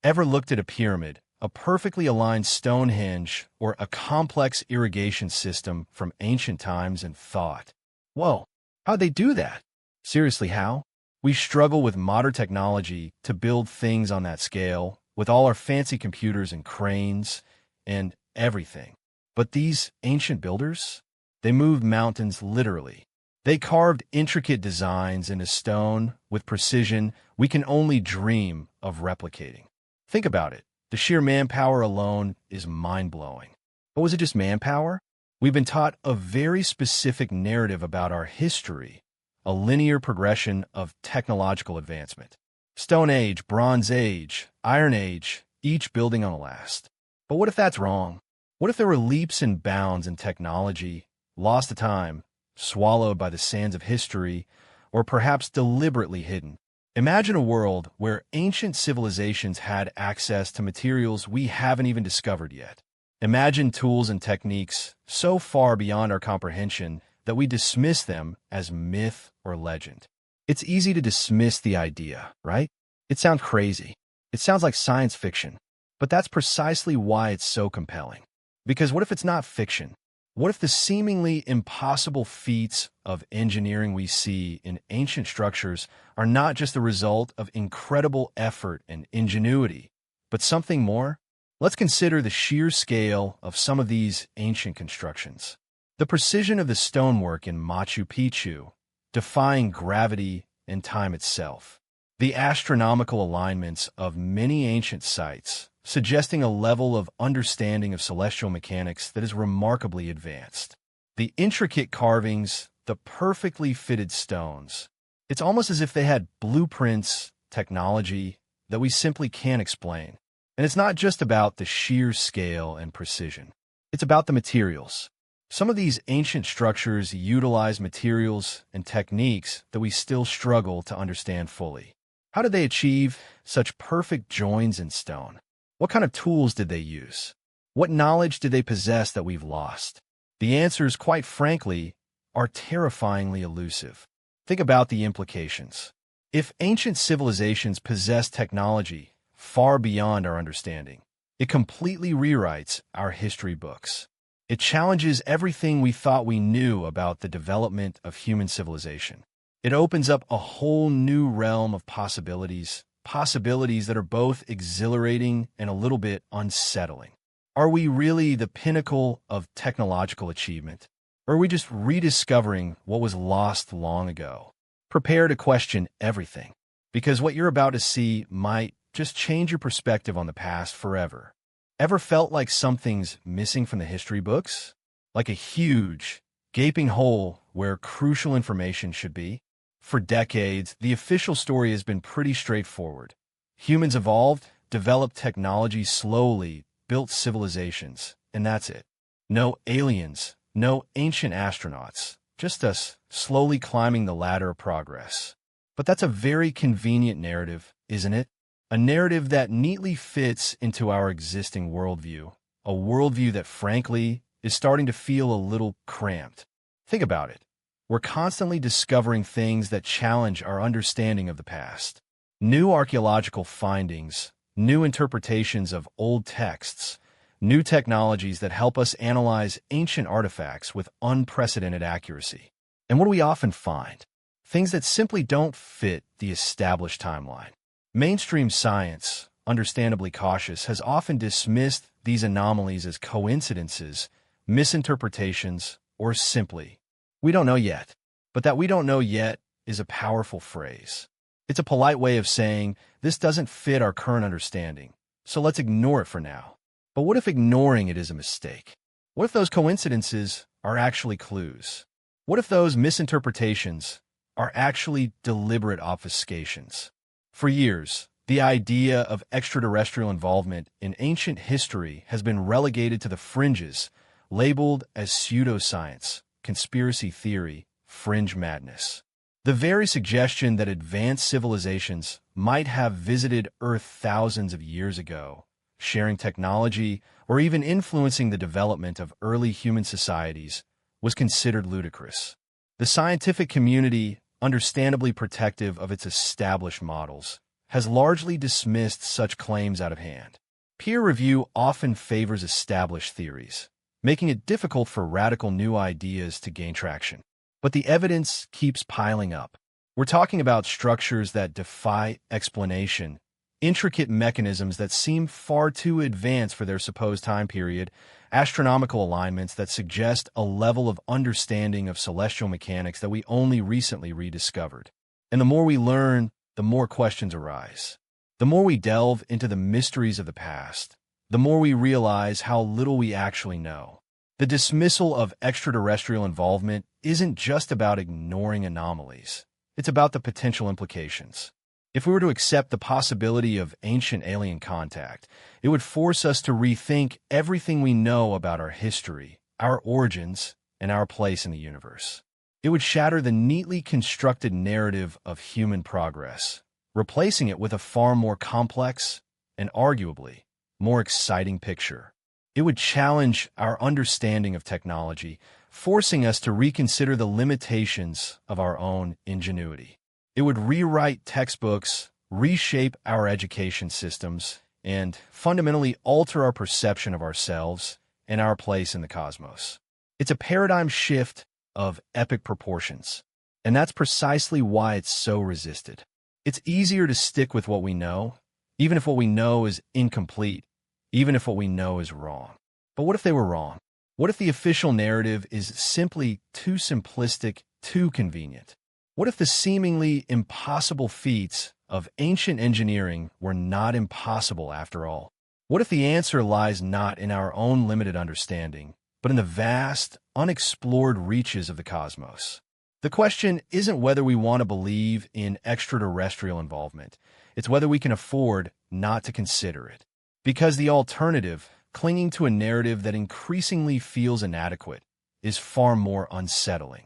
Ever looked at a pyramid, a perfectly aligned Stonehenge, or a complex irrigation system from ancient times and thought, whoa, how'd they do that? Seriously, how? We struggle with modern technology to build things on that scale, with all our fancy computers and cranes and everything. But these ancient builders, they moved mountains literally. They carved intricate designs into stone with precision we can only dream of replicating. Think about it. The sheer manpower alone is mind-blowing. But was it just manpower? We've been taught a very specific narrative about our history, a linear progression of technological advancement. Stone Age, Bronze Age, Iron Age, each building on the last. But what if that's wrong? What if there were leaps and bounds in technology, lost to time, swallowed by the sands of history, or perhaps deliberately hidden? Imagine a world where ancient civilizations had access to materials we haven't even discovered yet. Imagine tools and techniques so far beyond our comprehension that we dismiss them as myth or legend. It's easy to dismiss the idea, right? It sounds crazy. It sounds like science fiction. But that's precisely why it's so compelling. Because what if it's not fiction? What if the seemingly impossible feats of engineering we see in ancient structures are not just the result of incredible effort and ingenuity, but something more? Let's consider the sheer scale of some of these ancient constructions. The precision of the stonework in Machu Picchu, defying gravity and time itself. The astronomical alignments of many ancient sites, suggesting a level of understanding of celestial mechanics that is remarkably advanced. The intricate carvings, the perfectly fitted stones. It's almost as if they had blueprints, technology, that we simply can't explain. And it's not just about the sheer scale and precision. It's about the materials. Some of these ancient structures utilize materials and techniques that we still struggle to understand fully. How did they achieve such perfect joins in stone? What kind of tools did they use? What knowledge did they possess that we've lost? The answers, quite frankly, are terrifyingly elusive. Think about the implications. If ancient civilizations possess technology far beyond our understanding, it completely rewrites our history books. It challenges everything we thought we knew about the development of human civilization. It opens up a whole new realm of possibilities that are both exhilarating and a little bit unsettling. Are we really the pinnacle of technological achievement? Or are we just rediscovering what was lost long ago? Prepare to question everything, because what you're about to see might just change your perspective on the past forever. Ever felt like something's missing from the history books? Like a huge, gaping hole where crucial information should be? For decades, the official story has been pretty straightforward. Humans evolved, developed technology slowly, built civilizations, and that's it. No aliens, no ancient astronauts, just us slowly climbing the ladder of progress. But that's a very convenient narrative, isn't it? A narrative that neatly fits into our existing worldview, a worldview that, frankly, is starting to feel a little cramped. Think about it. We're constantly discovering things that challenge our understanding of the past. New archaeological findings, new interpretations of old texts, new technologies that help us analyze ancient artifacts with unprecedented accuracy. And what do we often find? Things that simply don't fit the established timeline. Mainstream science, understandably cautious, has often dismissed these anomalies as coincidences, misinterpretations, or simply, we don't know yet. But that we don't know yet is a powerful phrase. It's a polite way of saying, this doesn't fit our current understanding, so let's ignore it for now. But what if ignoring it is a mistake? What if those coincidences are actually clues? What if those misinterpretations are actually deliberate obfuscations? For years, the idea of extraterrestrial involvement in ancient history has been relegated to the fringes, labeled as pseudoscience, conspiracy theory, fringe madness. The very suggestion that advanced civilizations might have visited Earth thousands of years ago, sharing technology, or even influencing the development of early human societies, was considered ludicrous. The scientific community, understandably protective of its established models, has largely dismissed such claims out of hand. Peer review often favors established theories, making it difficult for radical new ideas to gain traction. But the evidence keeps piling up. We're talking about structures that defy explanation, intricate mechanisms that seem far too advanced for their supposed time period, astronomical alignments that suggest a level of understanding of celestial mechanics that we only recently rediscovered. And the more we learn, the more questions arise. The more we delve into the mysteries of the past, the more we realize how little we actually know. The dismissal of extraterrestrial involvement isn't just about ignoring anomalies. It's about the potential implications. If we were to accept the possibility of ancient alien contact, it would force us to rethink everything we know about our history, our origins, and our place in the universe. It would shatter the neatly constructed narrative of human progress, replacing it with a far more complex and arguably more exciting picture. It would challenge our understanding of technology, forcing us to reconsider the limitations of our own ingenuity. It would rewrite textbooks, reshape our education systems, and fundamentally alter our perception of ourselves and our place in the cosmos. It's a paradigm shift of epic proportions, and that's precisely why it's so resisted. It's easier to stick with what we know, even if what we know is incomplete, even if what we know is wrong. But what if they were wrong? What if the official narrative is simply too simplistic, too convenient? What if the seemingly impossible feats of ancient engineering were not impossible after all? What if the answer lies not in our own limited understanding, but in the vast, unexplored reaches of the cosmos? The question isn't whether we want to believe in extraterrestrial involvement. It's whether we can afford not to consider it. Because the alternative, clinging to a narrative that increasingly feels inadequate, is far more unsettling.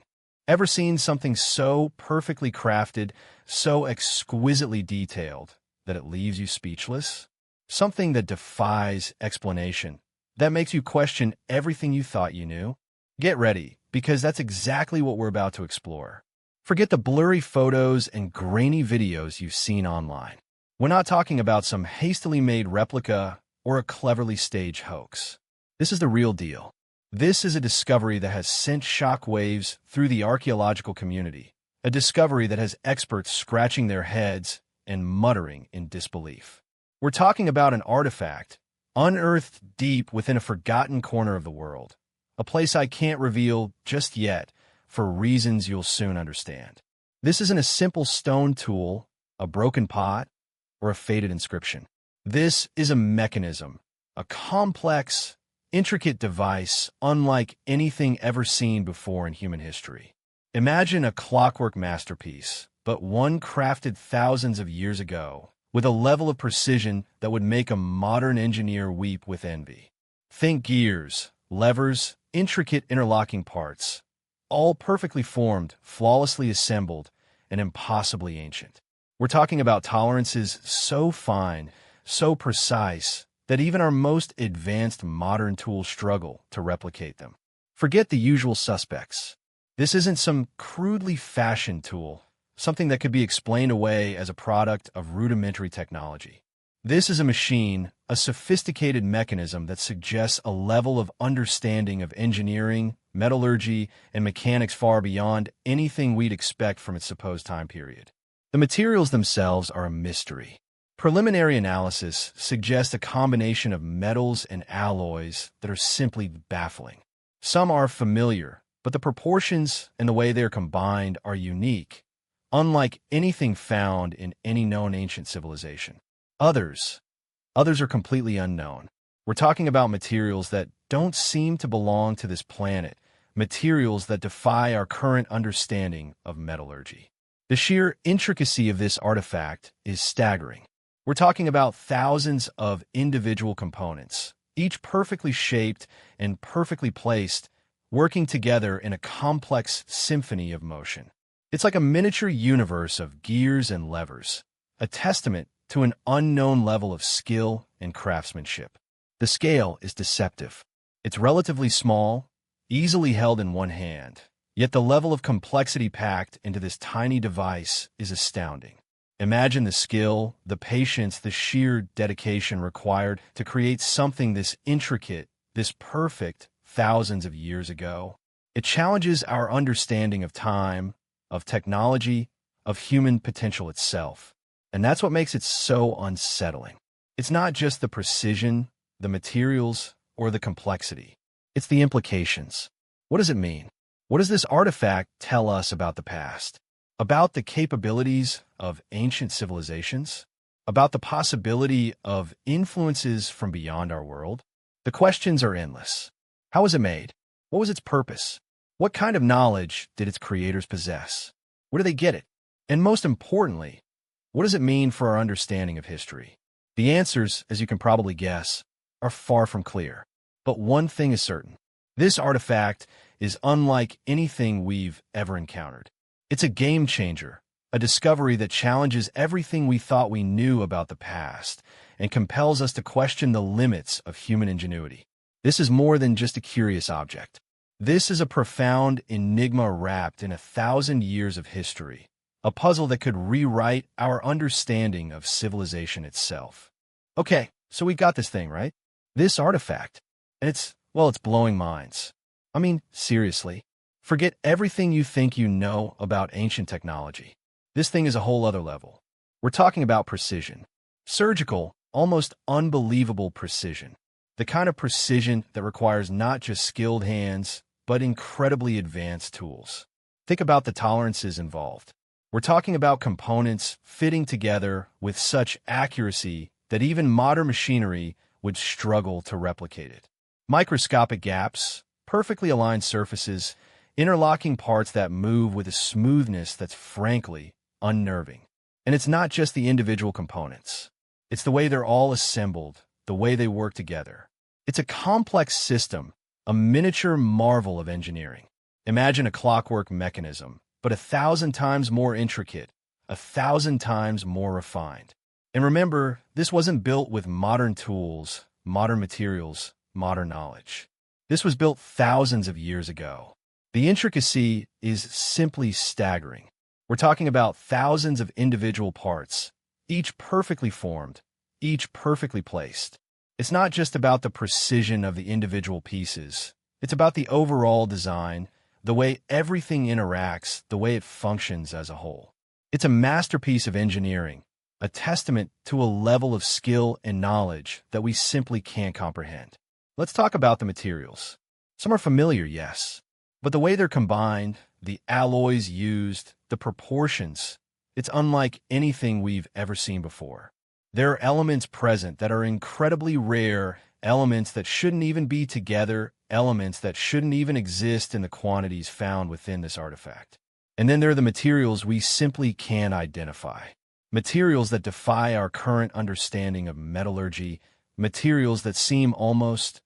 Ever seen something so perfectly crafted, so exquisitely detailed, that it leaves you speechless? Something that defies explanation, that makes you question everything you thought you knew? Get ready, because that's exactly what we're about to explore. Forget the blurry photos and grainy videos you've seen online. We're not talking about some hastily made replica or a cleverly staged hoax. This is the real deal. This is a discovery that has sent shockwaves through the archaeological community, a discovery that has experts scratching their heads and muttering in disbelief. We're talking about an artifact unearthed deep within a forgotten corner of the world, a place I can't reveal just yet for reasons you'll soon understand. This isn't a simple stone tool, a broken pot, or a faded inscription. This is a mechanism, a complex, intricate device unlike anything ever seen before in human history. Imagine a clockwork masterpiece, but one crafted thousands of years ago, with a level of precision that would make a modern engineer weep with envy. Think gears, levers, intricate interlocking parts, all perfectly formed, flawlessly assembled, and impossibly ancient. We're talking about tolerances so fine, so precise, that even our most advanced modern tools struggle to replicate them. Forget the usual suspects. This isn't some crudely fashioned tool, something that could be explained away as a product of rudimentary technology. This is a machine, a sophisticated mechanism that suggests a level of understanding of engineering, metallurgy, and mechanics far beyond anything we'd expect from its supposed time period. The materials themselves are a mystery. Preliminary analysis suggests a combination of metals and alloys that are simply baffling. Some are familiar, but the proportions and the way they're combined are unique, unlike anything found in any known ancient civilization. Others are completely unknown. We're talking about materials that don't seem to belong to this planet, materials that defy our current understanding of metallurgy. The sheer intricacy of this artifact is staggering. We're talking about thousands of individual components, each perfectly shaped and perfectly placed, working together in a complex symphony of motion. It's like a miniature universe of gears and levers, a testament to an unknown level of skill and craftsmanship. The scale is deceptive. It's relatively small, easily held in one hand, yet the level of complexity packed into this tiny device is astounding. Imagine the skill, the patience, the sheer dedication required to create something this intricate, this perfect, thousands of years ago. It challenges our understanding of time, of technology, of human potential itself. And that's what makes it so unsettling. It's not just the precision, the materials, or the complexity. It's the implications. What does it mean? What does this artifact tell us about the past? About the capabilities of ancient civilizations? About the possibility of influences from beyond our world? The questions are endless. How was it made? What was its purpose? What kind of knowledge did its creators possess? Where do they get it? And most importantly, what does it mean for our understanding of history? The answers, as you can probably guess, are far from clear. But one thing is certain. This artifact is unlike anything we've ever encountered. It's a game changer, a discovery that challenges everything we thought we knew about the past and compels us to question the limits of human ingenuity. This is more than just a curious object. This is a profound enigma wrapped in 1,000 years of history, a puzzle that could rewrite our understanding of civilization itself. Okay, so we got this thing, right? This artifact. And it's blowing minds. I mean, seriously. Forget everything you think you know about ancient technology. This thing is a whole other level. We're talking about precision. Surgical, almost unbelievable precision. The kind of precision that requires not just skilled hands, but incredibly advanced tools. Think about the tolerances involved. We're talking about components fitting together with such accuracy that even modern machinery would struggle to replicate it. Microscopic gaps, perfectly aligned surfaces, interlocking parts that move with a smoothness that's frankly unnerving. And it's not just the individual components. It's the way they're all assembled, the way they work together. It's a complex system, a miniature marvel of engineering. Imagine a clockwork mechanism, but 1,000 times more intricate, 1,000 times more refined. And remember, this wasn't built with modern tools, modern materials, modern knowledge. This was built thousands of years ago. The intricacy is simply staggering. We're talking about thousands of individual parts, each perfectly formed, each perfectly placed. It's not just about the precision of the individual pieces. It's about the overall design, the way everything interacts, the way it functions as a whole. It's a masterpiece of engineering, a testament to a level of skill and knowledge that we simply can't comprehend. Let's talk about the materials. Some are familiar, yes, but the way they're combined, the alloys used, the proportions, it's unlike anything we've ever seen before. There are elements present that are incredibly rare, elements that shouldn't even be together, elements that shouldn't even exist in the quantities found within this artifact. And then there are the materials we simply can't identify. Materials that defy our current understanding of metallurgy, materials that seem almost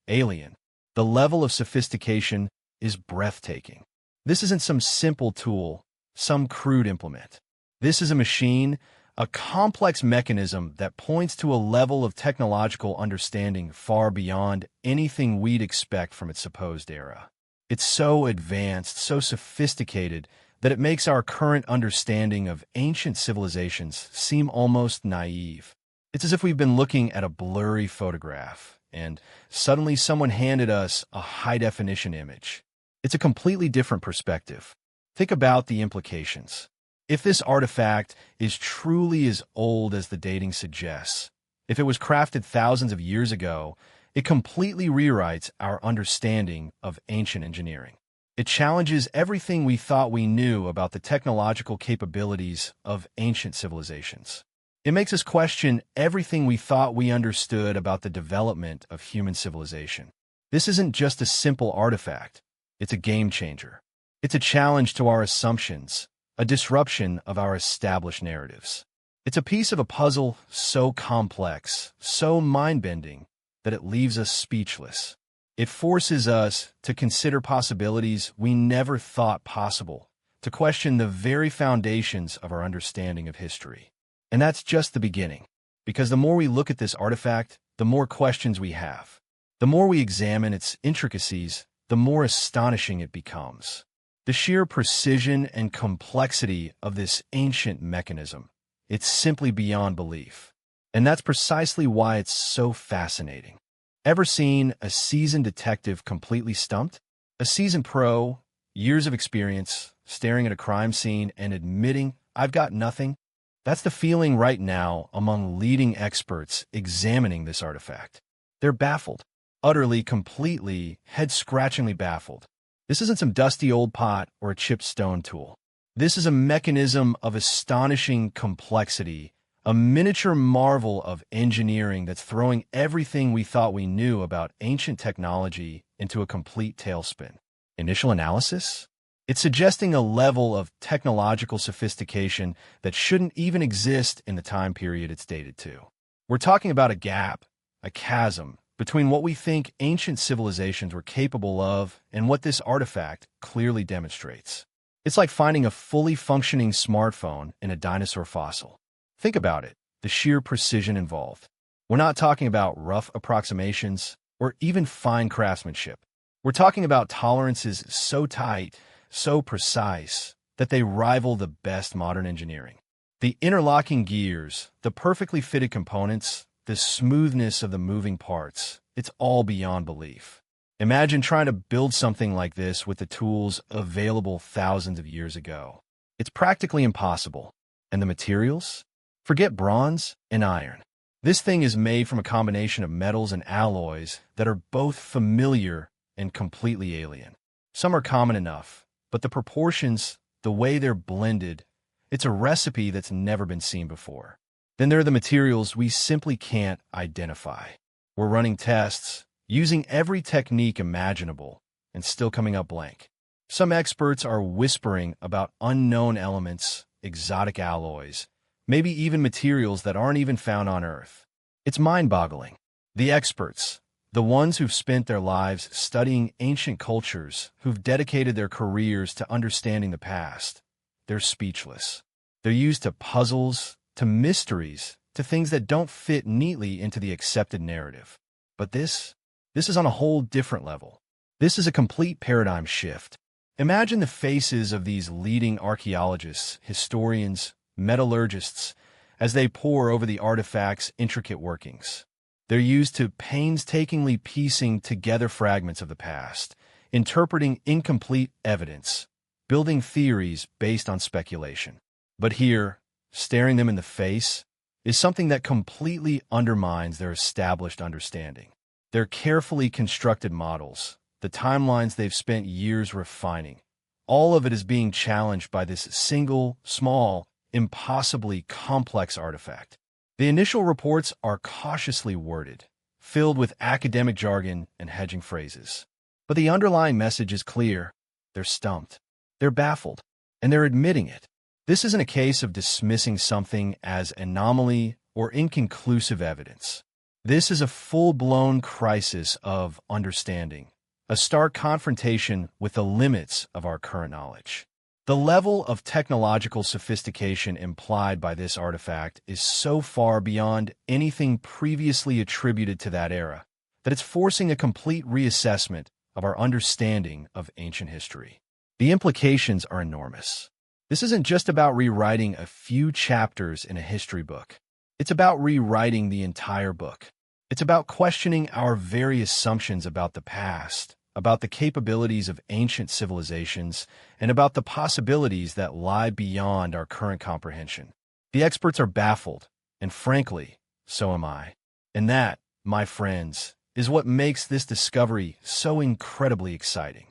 alien. The level of sophistication is breathtaking. This isn't some simple tool, some crude implement. This is a machine, a complex mechanism that points to a level of technological understanding far beyond anything we'd expect from its supposed era. It's so advanced, so sophisticated, that it makes our current understanding of ancient civilizations seem almost naive. It's as if we've been looking at a blurry photograph, and suddenly someone handed us a high-definition image. It's a completely different perspective. Think about the implications. If this artifact is truly as old as the dating suggests, if it was crafted thousands of years ago, it completely rewrites our understanding of ancient engineering. It challenges everything we thought we knew about the technological capabilities of ancient civilizations. It makes us question everything we thought we understood about the development of human civilization. This isn't just a simple artifact. It's a game changer. It's a challenge to our assumptions, a disruption of our established narratives. It's a piece of a puzzle so complex, so mind-bending, that it leaves us speechless. It forces us to consider possibilities we never thought possible, to question the very foundations of our understanding of history. And that's just the beginning, because the more we look at this artifact, the more questions we have. The more we examine its intricacies, the more astonishing it becomes. The sheer precision and complexity of this ancient mechanism, It's simply beyond belief. And that's precisely why it's so fascinating. Ever seen a seasoned detective completely stumped? A seasoned pro, years of experience, staring at a crime scene and admitting, "I've got nothing"? That's the feeling right now among leading experts examining this artifact. They're baffled, utterly, completely, head-scratchingly baffled. This isn't some dusty old pot or a chipped stone tool. This is a mechanism of astonishing complexity, a miniature marvel of engineering that's throwing everything we thought we knew about ancient technology into a complete tailspin. Initial analysis? It's suggesting a level of technological sophistication that shouldn't even exist in the time period it's dated to. We're talking about a gap, a chasm, between what we think ancient civilizations were capable of and what this artifact clearly demonstrates. It's like finding a fully functioning smartphone in a dinosaur fossil. Think about it, the sheer precision involved. We're not talking about rough approximations or even fine craftsmanship. We're talking about tolerances so tight, so precise, that they rival the best modern engineering. The interlocking gears, the perfectly fitted components, the smoothness of the moving parts, it's all beyond belief. Imagine trying to build something like this with the tools available thousands of years ago. It's practically impossible. And the materials? Forget bronze and iron. This thing is made from a combination of metals and alloys that are both familiar and completely alien. Some are common enough, but the proportions, the way they're blended, it's a recipe that's never been seen before. Then there are the materials we simply can't identify. We're running tests, using every technique imaginable, and still coming up blank. Some experts are whispering about unknown elements, exotic alloys, maybe even materials that aren't even found on Earth. It's mind-boggling. The experts, the ones who've spent their lives studying ancient cultures, who've dedicated their careers to understanding the past, they're speechless. They're used to puzzles, to mysteries, to things that don't fit neatly into the accepted narrative. But this is on a whole different level. This is a complete paradigm shift. Imagine the faces of these leading archaeologists, historians, metallurgists, as they pore over the artifact's intricate workings. They're used to painstakingly piecing together fragments of the past, interpreting incomplete evidence, building theories based on speculation. But here, staring them in the face, is something that completely undermines their established understanding. Their carefully constructed models, the timelines they've spent years refining, all of it is being challenged by this single, small, impossibly complex artifact. The initial reports are cautiously worded, filled with academic jargon and hedging phrases. But the underlying message is clear. They're stumped. They're baffled. And they're admitting it. This isn't a case of dismissing something as anomaly or inconclusive evidence. This is a full-blown crisis of understanding, a stark confrontation with the limits of our current knowledge. The level of technological sophistication implied by this artifact is so far beyond anything previously attributed to that era that it's forcing a complete reassessment of our understanding of ancient history. The implications are enormous. This isn't just about rewriting a few chapters in a history book. It's about rewriting the entire book. It's about questioning our very assumptions about the past, about the capabilities of ancient civilizations, and about the possibilities that lie beyond our current comprehension. The experts are baffled, and frankly, so am I. And that, my friends, is what makes this discovery so incredibly exciting.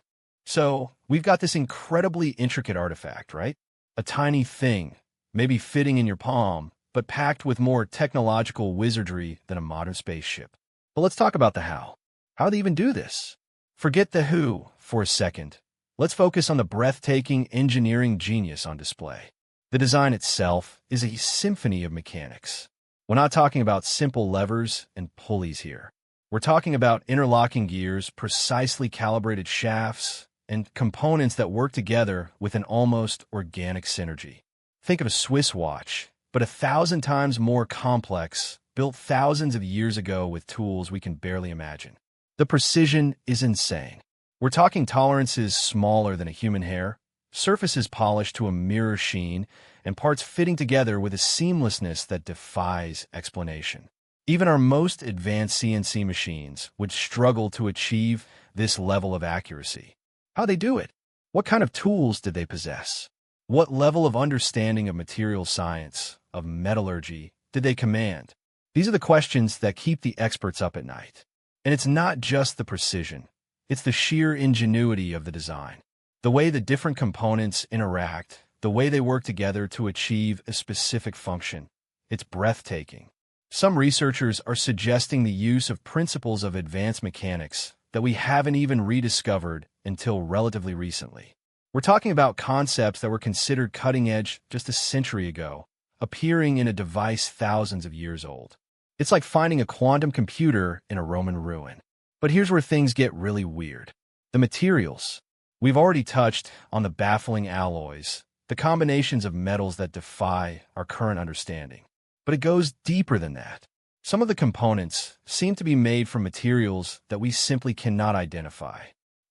So, we've got this incredibly intricate artifact, right? A tiny thing, maybe fitting in your palm, but packed with more technological wizardry than a modern spaceship. But let's talk about the how. How do they even do this? Forget the who for a second. Let's focus on the breathtaking engineering genius on display. The design itself is a symphony of mechanics. We're not talking about simple levers and pulleys here. We're talking about interlocking gears, precisely calibrated shafts, and components that work together with an almost organic synergy. Think of a Swiss watch, but 1,000 times more complex, built thousands of years ago with tools we can barely imagine. The precision is insane. We're talking tolerances smaller than a human hair, surfaces polished to a mirror sheen, and parts fitting together with a seamlessness that defies explanation. Even our most advanced CNC machines would struggle to achieve this level of accuracy. How they do it? What kind of tools did they possess? What level of understanding of material science, of metallurgy, did they command? These are the questions that keep the experts up at night. And it's not just the precision. It's the sheer ingenuity of the design. The way the different components interact, the way they work together to achieve a specific function. It's breathtaking. Some researchers are suggesting the use of principles of advanced mechanics that we haven't even rediscovered until relatively recently. We're talking about concepts that were considered cutting-edge just a century ago, appearing in a device thousands of years old. It's like finding a quantum computer in a Roman ruin. But here's where things get really weird. The materials. We've already touched on the baffling alloys, the combinations of metals that defy our current understanding. But it goes deeper than that. Some of the components seem to be made from materials that we simply cannot identify.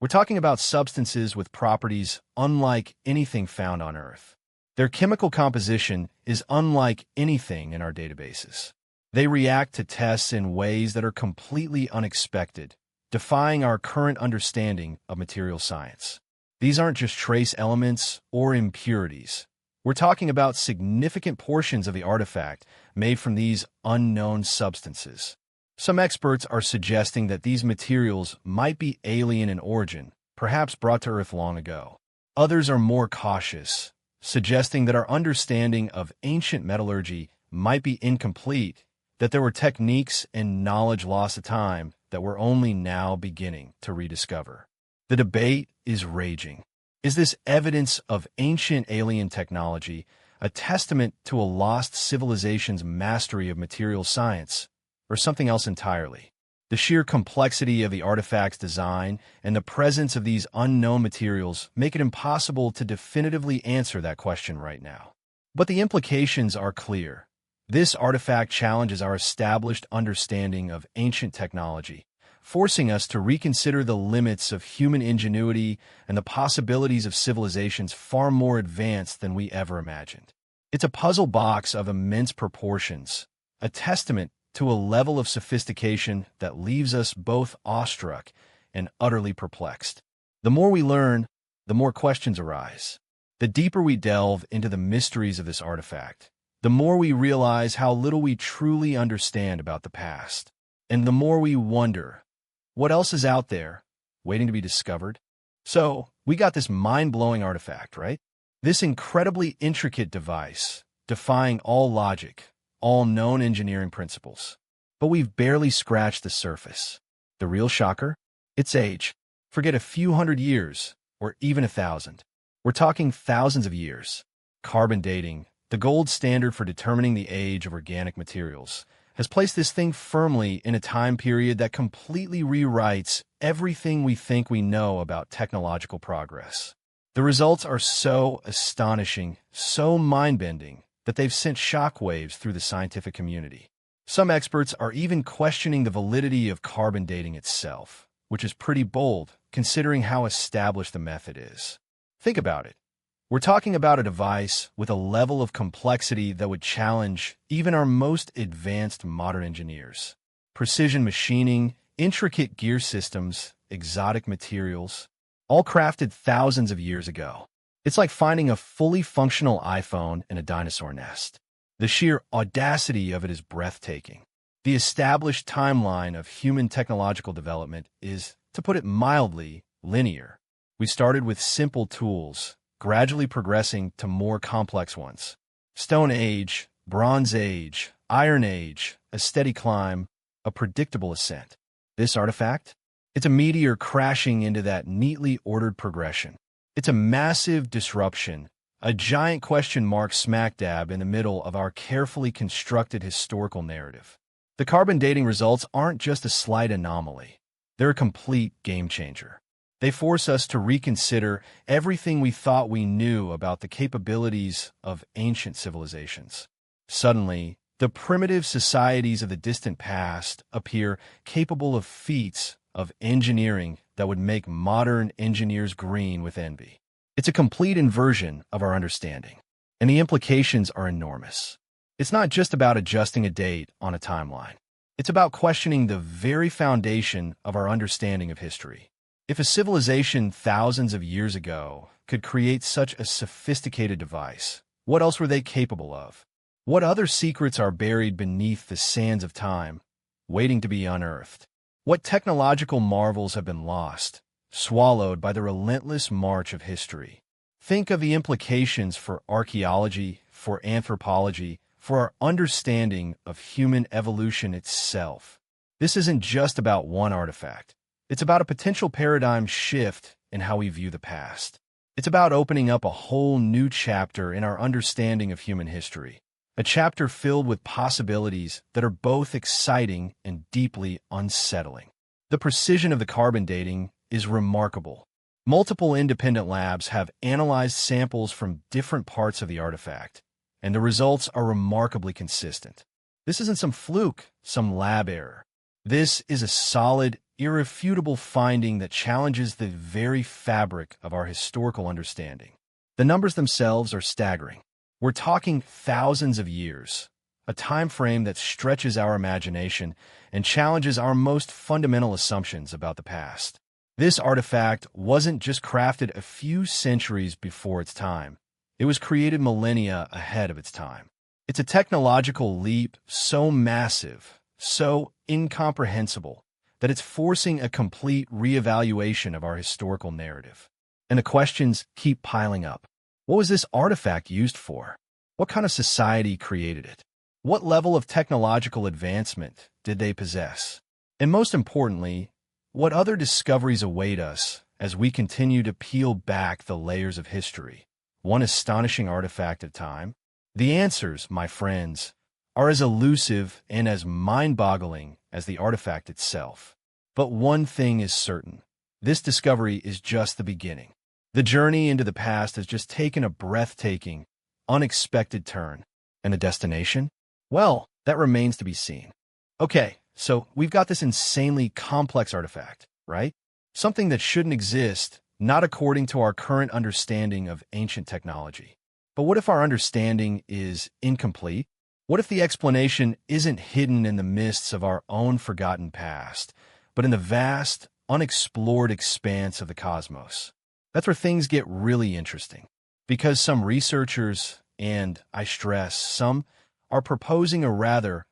We're talking about substances with properties unlike anything found on Earth. Their chemical composition is unlike anything in our databases. They react to tests in ways that are completely unexpected, defying our current understanding of material science. These aren't just trace elements or impurities. We're talking about significant portions of the artifact made from these unknown substances. Some experts are suggesting that these materials might be alien in origin, perhaps brought to Earth long ago. Others are more cautious, suggesting that our understanding of ancient metallurgy might be incomplete, that there were techniques and knowledge lost to time that we're only now beginning to rediscover. The debate is raging. Is this evidence of ancient alien technology a testament to a lost civilization's mastery of material science, or something else entirely? The sheer complexity of the artifact's design and the presence of these unknown materials make it impossible to definitively answer that question right now. But the implications are clear. This artifact challenges our established understanding of ancient technology, forcing us to reconsider the limits of human ingenuity and the possibilities of civilizations far more advanced than we ever imagined. It's a puzzle box of immense proportions, a testament to a level of sophistication that leaves us both awestruck and utterly perplexed. The more we learn, the more questions arise. The deeper we delve into the mysteries of this artifact, the more we realize how little we truly understand about the past, and the more we wonder, what else is out there, waiting to be discovered? So, we got this mind-blowing artifact, right? This incredibly intricate device, defying all logic, all known engineering principles. But we've barely scratched the surface. The real shocker? Its age. Forget a few hundred years, or even 1,000. We're talking thousands of years. Carbon dating, the gold standard for determining the age of organic materials, has placed this thing firmly in a time period that completely rewrites everything we think we know about technological progress. The results are so astonishing, so mind-bending, that they've sent shockwaves through the scientific community. Some experts are even questioning the validity of carbon dating itself, which is pretty bold, considering how established the method is. Think about it. We're talking about a device with a level of complexity that would challenge even our most advanced modern engineers. Precision machining, intricate gear systems, exotic materials, all crafted thousands of years ago. It's like finding a fully functional iPhone in a dinosaur nest. The sheer audacity of it is breathtaking. The established timeline of human technological development is, to put it mildly, linear. We started with simple tools, gradually progressing to more complex ones. Stone Age, Bronze Age, Iron Age, a steady climb, a predictable ascent. This artifact? It's a meteor crashing into that neatly ordered progression. It's a massive disruption, a giant question mark smack dab in the middle of our carefully constructed historical narrative. The carbon dating results aren't just a slight anomaly. They're a complete game changer. They force us to reconsider everything we thought we knew about the capabilities of ancient civilizations. Suddenly, the primitive societies of the distant past appear capable of feats of engineering that would make modern engineers green with envy. It's a complete inversion of our understanding, and the implications are enormous. It's not just about adjusting a date on a timeline. It's about questioning the very foundation of our understanding of history. If a civilization thousands of years ago could create such a sophisticated device, what else were they capable of? What other secrets are buried beneath the sands of time, waiting to be unearthed? What technological marvels have been lost, swallowed by the relentless march of history? Think of the implications for archaeology, for anthropology, for our understanding of human evolution itself. This isn't just about one artifact. It's about a potential paradigm shift in how we view the past. It's about opening up a whole new chapter in our understanding of human history, a chapter filled with possibilities that are both exciting and deeply unsettling. The precision of the carbon dating is remarkable. Multiple independent labs have analyzed samples from different parts of the artifact, and the results are remarkably consistent. This isn't some fluke, some lab error. This is a solid, irrefutable finding that challenges the very fabric of our historical understanding. The numbers themselves are staggering. We're talking thousands of years, a time frame that stretches our imagination and challenges our most fundamental assumptions about the past. This artifact wasn't just crafted a few centuries before its time. It was created millennia ahead of its time. It's a technological leap so massive, so incomprehensible, that it's forcing a complete reevaluation of our historical narrative. And the questions keep piling up. What was this artifact used for? What kind of society created it? What level of technological advancement did they possess? And most importantly, what other discoveries await us as we continue to peel back the layers of history, one astonishing artifact at a time? The answers, my friends, are as elusive and as mind-boggling as the artifact itself. But one thing is certain. This discovery is just the beginning. The journey into the past has just taken a breathtaking, unexpected turn. And the destination? Well, that remains to be seen. Okay, so we've got this insanely complex artifact, right? Something that shouldn't exist, not according to our current understanding of ancient technology. But what if our understanding is incomplete? What if the explanation isn't hidden in the mists of our own forgotten past, but in the vast, unexplored expanse of the cosmos? That's where things get really interesting, because some researchers, and I stress some, are proposing a rather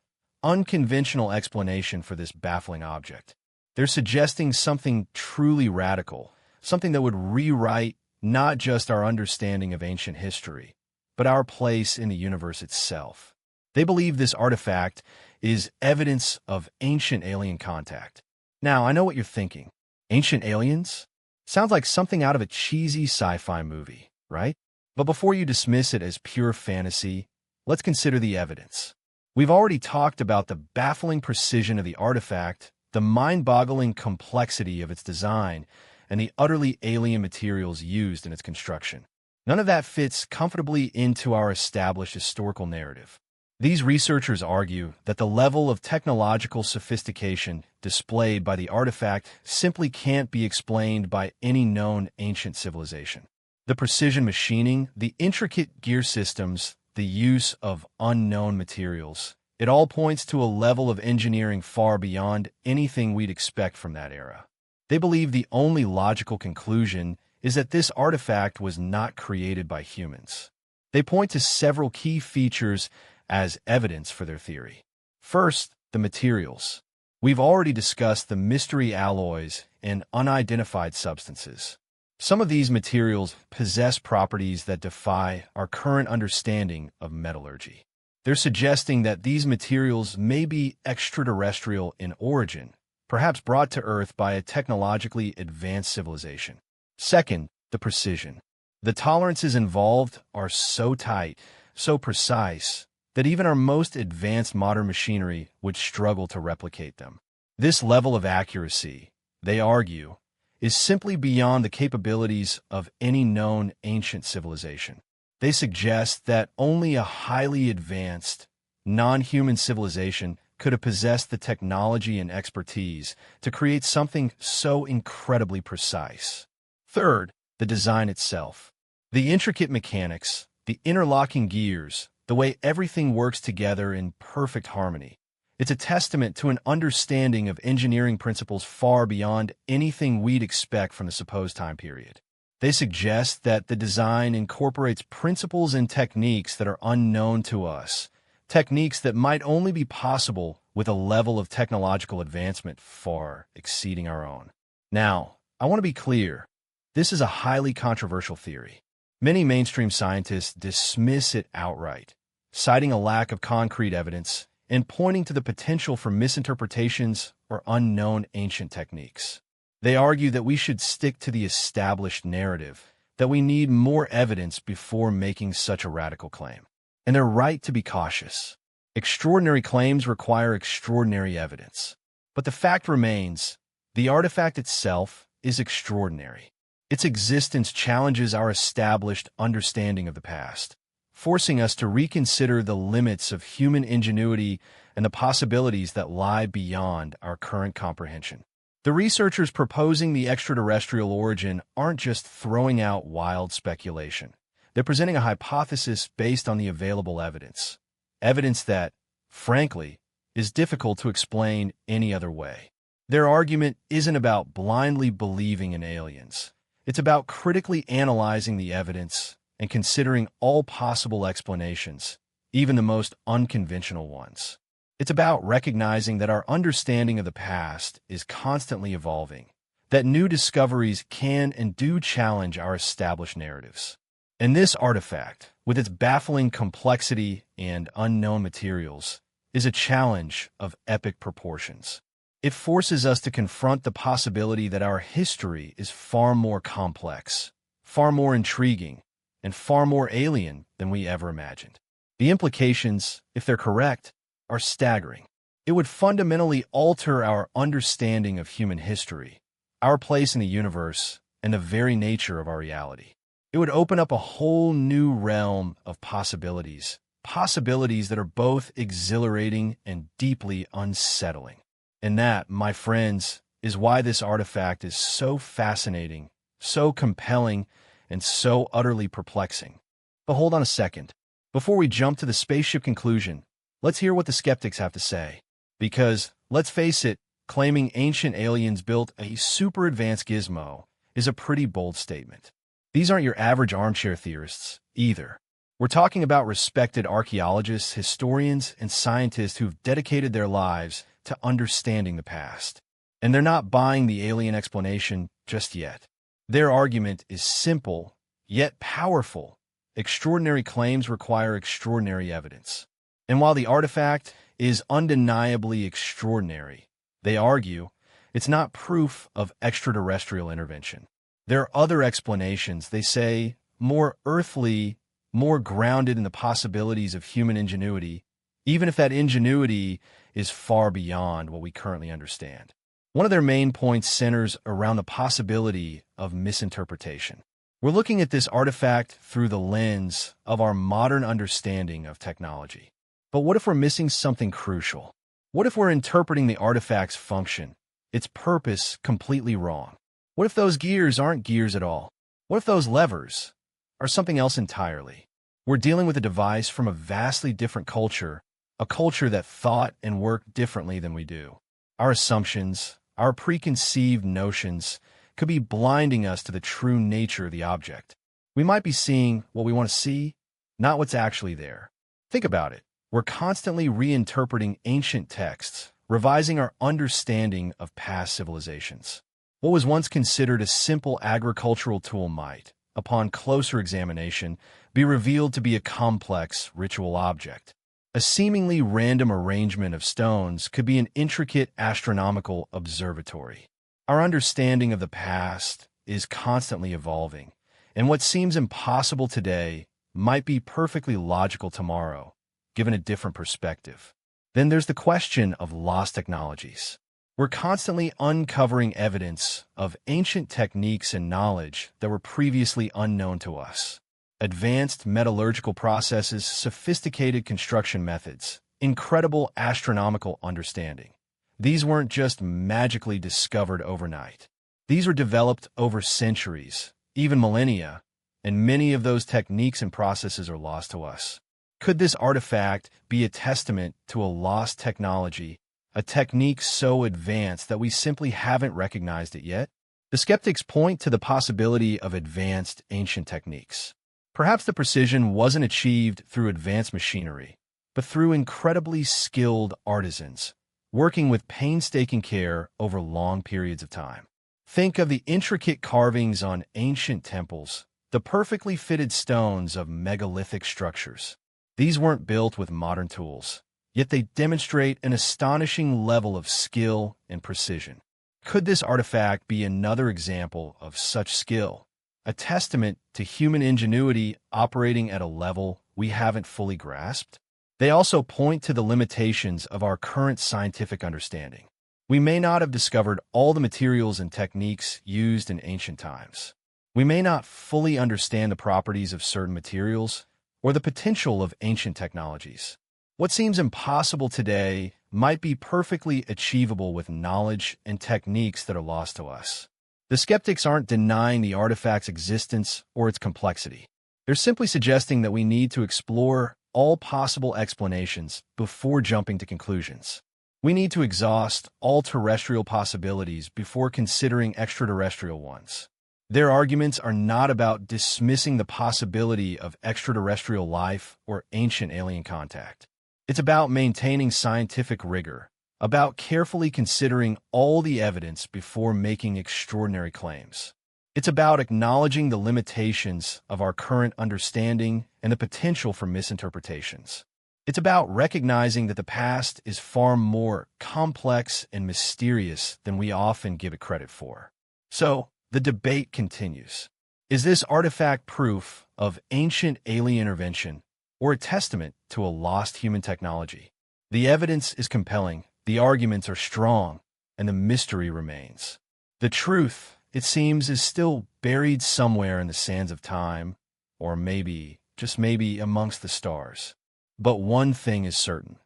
unconventional explanation for this baffling object. They're suggesting something truly radical, something that would rewrite not just our understanding of ancient history, but our place in the universe itself. They believe this artifact is evidence of ancient alien contact. Now, I know what you're thinking. Ancient aliens? Sounds like something out of a cheesy sci-fi movie, right? But before you dismiss it as pure fantasy, let's consider the evidence. We've already talked about the baffling precision of the artifact, the mind-boggling complexity of its design, and the utterly alien materials used in its construction. None of that fits comfortably into our established historical narrative. These researchers argue that the level of technological sophistication displayed by the artifact simply can't be explained by any known ancient civilization. The precision machining, the intricate gear systems, the use of unknown materials, it all points to a level of engineering far beyond anything we'd expect from that era. They believe the only logical conclusion is that this artifact was not created by humans. They point to several key features as evidence for their theory. First, the materials. We've already discussed the mystery alloys and unidentified substances. Some of these materials possess properties that defy our current understanding of metallurgy. They're suggesting that these materials may be extraterrestrial in origin, perhaps brought to Earth by a technologically advanced civilization. Second, the precision. The tolerances involved are so tight, so precise, that even our most advanced modern machinery would struggle to replicate them. This level of accuracy, they argue, is simply beyond the capabilities of any known ancient civilization. They suggest that only a highly advanced, non-human civilization could have possessed the technology and expertise to create something so incredibly precise. Third, the design itself. The intricate mechanics, the interlocking gears, the way everything works together in perfect harmony. It's a testament to an understanding of engineering principles far beyond anything we'd expect from the supposed time period. They suggest that the design incorporates principles and techniques that are unknown to us, techniques that might only be possible with a level of technological advancement far exceeding our own. Now, I want to be clear. This is a highly controversial theory. Many mainstream scientists dismiss it outright, citing a lack of concrete evidence and pointing to the potential for misinterpretations or unknown ancient techniques. They argue that we should stick to the established narrative, that we need more evidence before making such a radical claim. And they're right to be cautious. Extraordinary claims require extraordinary evidence. But the fact remains, the artifact itself is extraordinary. Its existence challenges our established understanding of the past, forcing us to reconsider the limits of human ingenuity and the possibilities that lie beyond our current comprehension. The researchers proposing the extraterrestrial origin aren't just throwing out wild speculation. They're presenting a hypothesis based on the available evidence. Evidence that, frankly, is difficult to explain any other way. Their argument isn't about blindly believing in aliens. It's about critically analyzing the evidence and considering all possible explanations, even the most unconventional ones. It's about recognizing that our understanding of the past is constantly evolving, that new discoveries can and do challenge our established narratives. And this artifact, with its baffling complexity and unknown materials, is a challenge of epic proportions. It forces us to confront the possibility that our history is far more complex, far more intriguing, and far more alien than we ever imagined. The implications, if they're correct, are staggering. It would fundamentally alter our understanding of human history, our place in the universe, and the very nature of our reality. It would open up a whole new realm of possibilities, possibilities that are both exhilarating and deeply unsettling. And that, my friends, is why this artifact is so fascinating, so compelling, and so utterly perplexing. But hold on a second. Before we jump to the spaceship conclusion, let's hear what the skeptics have to say. Because, let's face it, claiming ancient aliens built a super advanced gizmo is a pretty bold statement. These aren't your average armchair theorists, either. We're talking about respected archaeologists, historians, and scientists who've dedicated their lives to understanding the past. And they're not buying the alien explanation just yet. Their argument is simple, yet powerful. Extraordinary claims require extraordinary evidence. And while the artifact is undeniably extraordinary, they argue it's not proof of extraterrestrial intervention. There are other explanations, they say, more earthly, more grounded in the possibilities of human ingenuity, even if that ingenuity is far beyond what we currently understand. One of their main points centers around the possibility of misinterpretation. We're looking at this artifact through the lens of our modern understanding of technology. But what if we're missing something crucial? What if we're interpreting the artifact's function, its purpose, completely wrong? What if those gears aren't gears at all? What if those levers are something else entirely? We're dealing with a device from a vastly different culture, a culture that thought and worked differently than we do. Our assumptions, our preconceived notions, could be blinding us to the true nature of the object. We might be seeing what we want to see, not what's actually there. Think about it. We're constantly reinterpreting ancient texts, revising our understanding of past civilizations. What was once considered a simple agricultural tool might, upon closer examination, be revealed to be a complex ritual object. A seemingly random arrangement of stones could be an intricate astronomical observatory. Our understanding of the past is constantly evolving, and what seems impossible today might be perfectly logical tomorrow, given a different perspective. Then there's the question of lost technologies. We're constantly uncovering evidence of ancient techniques and knowledge that were previously unknown to us. Advanced metallurgical processes, sophisticated construction methods, incredible astronomical understanding. These weren't just magically discovered overnight. These were developed over centuries, even millennia, and many of those techniques and processes are lost to us. Could this artifact be a testament to a lost technology, a technique so advanced that we simply haven't recognized it yet? The skeptics point to the possibility of advanced ancient techniques. Perhaps the precision wasn't achieved through advanced machinery, but through incredibly skilled artisans, working with painstaking care over long periods of time. Think of the intricate carvings on ancient temples, the perfectly fitted stones of megalithic structures. These weren't built with modern tools, yet they demonstrate an astonishing level of skill and precision. Could this artifact be another example of such skill, a testament to human ingenuity operating at a level we haven't fully grasped? They also point to the limitations of our current scientific understanding. We may not have discovered all the materials and techniques used in ancient times. We may not fully understand the properties of certain materials or the potential of ancient technologies. What seems impossible today might be perfectly achievable with knowledge and techniques that are lost to us. The skeptics aren't denying the artifact's existence or its complexity. They're simply suggesting that we need to explore all possible explanations before jumping to conclusions. We need to exhaust all terrestrial possibilities before considering extraterrestrial ones. Their arguments are not about dismissing the possibility of extraterrestrial life or ancient alien contact. It's about maintaining scientific rigor, about carefully considering all the evidence before making extraordinary claims. It's about acknowledging the limitations of our current understanding and the potential for misinterpretations. It's about recognizing that the past is far more complex and mysterious than we often give it credit for. So, the debate continues. Is this artifact proof of ancient alien intervention or a testament to a lost human technology? The evidence is compelling, the arguments are strong, and the mystery remains. The truth, it seems, is still buried somewhere in the sands of time, or maybe, just maybe, amongst the stars. But one thing is certain.